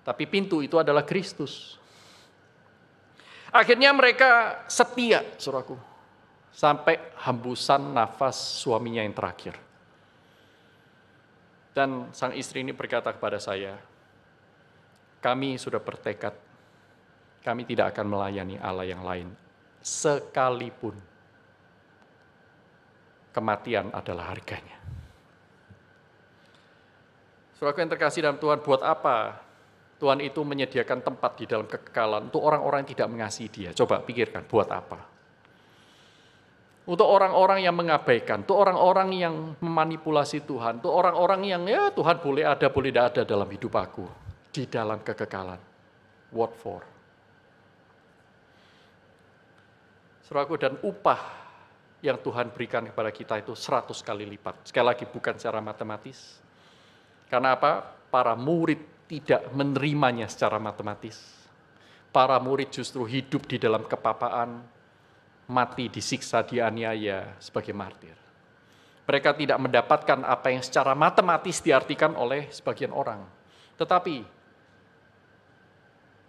Tapi pintu itu adalah Kristus. Akhirnya mereka setia, saudaraku, sampai hembusan nafas suaminya yang terakhir. Dan sang istri ini berkata kepada saya, kami sudah bertekad, kami tidak akan melayani Allah yang lain, sekalipun kematian adalah harganya. Saudaraku yang terkasih dalam Tuhan, buat apa Tuhan itu menyediakan tempat di dalam kekekalan untuk orang-orang yang tidak mengasihi Dia? Coba pikirkan, buat apa? untuk orang-orang yang mengabaikan, untuk orang-orang yang memanipulasi Tuhan, untuk orang-orang yang ya Tuhan boleh ada, boleh tidak ada dalam hidup aku, di dalam kekekalan. What for? Saudaraku, dan upah yang Tuhan berikan kepada kita itu 100 kali lipat. Sekali lagi bukan secara matematis. Karena apa? Para murid tidak menerimanya secara matematis. Para murid justru hidup di dalam kepapaan, mati, disiksa, dianiaya sebagai martir. Mereka tidak mendapatkan apa yang secara matematis diartikan oleh sebagian orang. Tetapi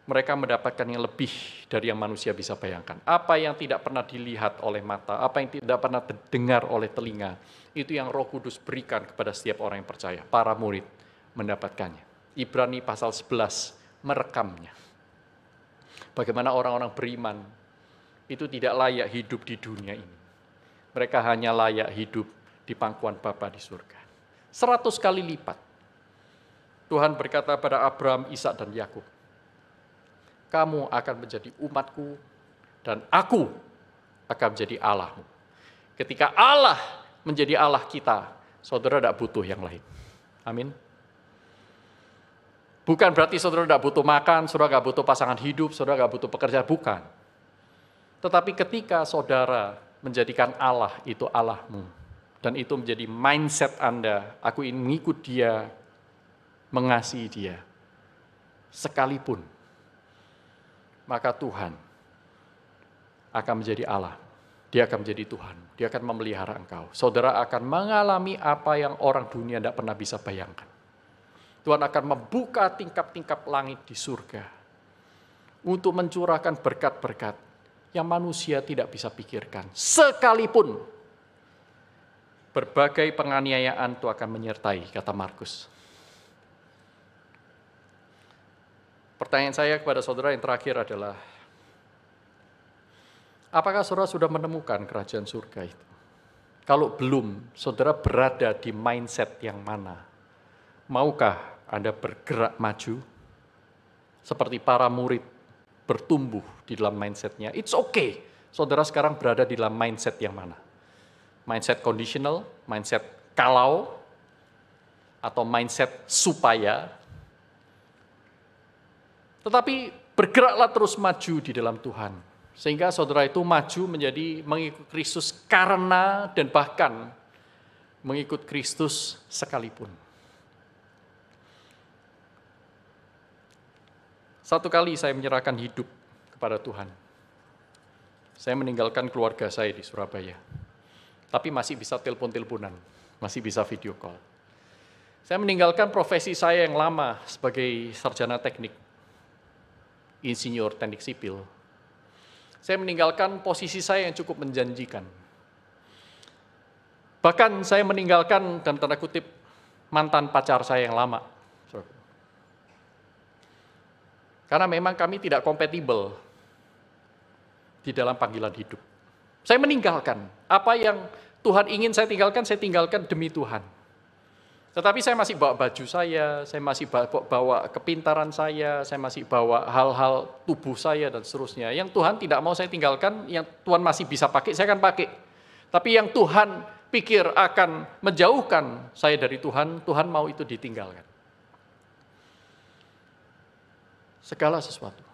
mereka mendapatkan yang lebih dari yang manusia bisa bayangkan. Apa yang tidak pernah dilihat oleh mata, apa yang tidak pernah terdengar oleh telinga, itu yang Roh Kudus berikan kepada setiap orang yang percaya. Para murid mendapatkannya. Ibrani pasal 11 merekamnya. Bagaimana orang-orang beriman itu tidak layak hidup di dunia ini. Mereka hanya layak hidup di pangkuan Bapa di surga. 100 kali lipat. Tuhan berkata pada Abraham, Ishak dan Yakub, kamu akan menjadi umatku dan aku akan menjadi Allahmu. Ketika Allah menjadi Allah kita, saudara tidak butuh yang lain. Amin. Bukan berarti saudara tidak butuh makan, saudara tidak butuh pasangan hidup, saudara tidak butuh pekerjaan, bukan. Tetapi ketika saudara menjadikan Allah itu Allahmu, dan itu menjadi mindset Anda, aku ingin mengikut dia, mengasihi dia, sekalipun, maka Tuhan akan menjadi Allah. Dia akan menjadi Tuhan. Dia akan memelihara engkau. Saudara akan mengalami apa yang orang dunia tidak pernah bisa bayangkan. Tuhan akan membuka tingkap-tingkap langit di surga untuk mencurahkan berkat-berkat yang manusia tidak bisa pikirkan. Sekalipun berbagai penganiayaan itu akan menyertai, kata Markus. Pertanyaan saya kepada saudara yang terakhir adalah, apakah saudara sudah menemukan kerajaan surga itu? Kalau belum, saudara berada di mindset yang mana? Maukah Anda bergerak maju? Seperti para murid bertumbuh di dalam mindsetnya. It's okay. Saudara sekarang berada di dalam mindset yang mana? Mindset conditional, mindset kalau, atau mindset supaya. Tetapi bergeraklah terus maju di dalam Tuhan. Sehingga saudara itu maju menjadi mengikut Kristus karena dan bahkan mengikut Kristus sekalipun. Satu kali saya menyerahkan hidup kepada Tuhan. Saya meninggalkan keluarga saya di Surabaya. Tapi masih bisa telepon-teleponan, masih bisa video call. Saya meninggalkan profesi saya yang lama sebagai sarjana teknik, insinyur teknik sipil. Saya meninggalkan posisi saya yang cukup menjanjikan. Bahkan saya meninggalkan, dalam tanda kutip, mantan pacar saya yang lama. Karena memang kami tidak kompatibel di dalam panggilan hidup. Saya meninggalkan apa yang Tuhan ingin saya tinggalkan demi Tuhan. Tetapi saya masih bawa baju saya masih bawa kepintaran saya masih bawa hal-hal tubuh saya dan seterusnya. Yang Tuhan tidak mau saya tinggalkan, yang Tuhan masih bisa pakai, saya akan pakai. Tapi yang Tuhan pikir akan menjauhkan saya dari Tuhan, Tuhan mau itu ditinggalkan. Segala sesuatu.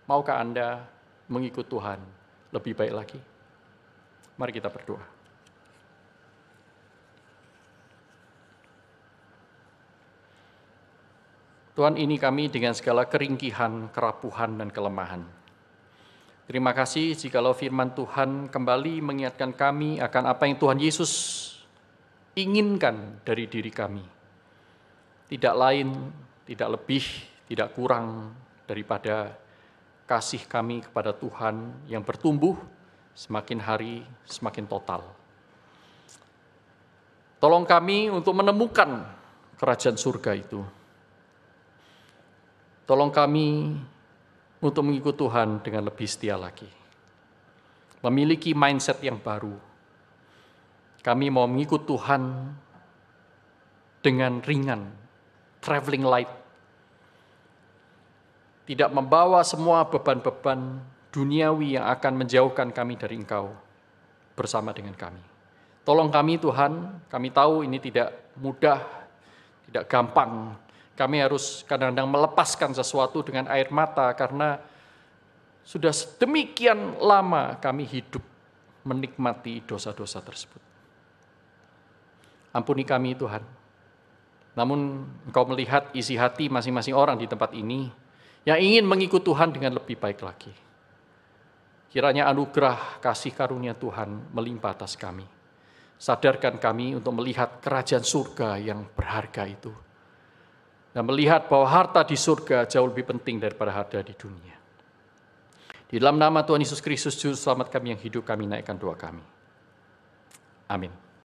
Maukah Anda mengikut Tuhan lebih baik lagi? Mari kita berdoa. Tuhan, ini kami dengan segala keringkihan, kerapuhan, dan kelemahan. Terima kasih jikalau firman Tuhan kembali mengingatkan kami akan apa yang Tuhan Yesus inginkan dari diri kami. Tidak lain, tidak lebih, tidak kurang daripada kasih kami kepada Tuhan yang bertumbuh semakin hari, semakin total. Tolong kami untuk menemukan kerajaan surga itu. Tolong kami untuk mengikut Tuhan dengan lebih setia lagi. Memiliki mindset yang baru. Kami mau mengikut Tuhan dengan ringan, traveling light. Tidak membawa semua beban-beban duniawi yang akan menjauhkan kami dari Engkau. bersama dengan kami. Tolong kami Tuhan, kami tahu ini tidak mudah, tidak gampang. Kami harus kadang-kadang melepaskan sesuatu dengan air mata karena sudah sedemikian lama kami hidup menikmati dosa-dosa tersebut. Ampuni kami Tuhan. Namun Engkau melihat isi hati masing-masing orang di tempat ini yang ingin mengikut Tuhan dengan lebih baik lagi. Kiranya anugerah kasih karunia Tuhan melimpah atas kami. Sadarkan kami untuk melihat kerajaan surga yang berharga itu. Dan melihat bahwa harta di surga jauh lebih penting daripada harta di dunia. Di dalam nama Tuhan Yesus Kristus, Juru Selamat kami yang hidup, kami naikkan doa kami. Amin.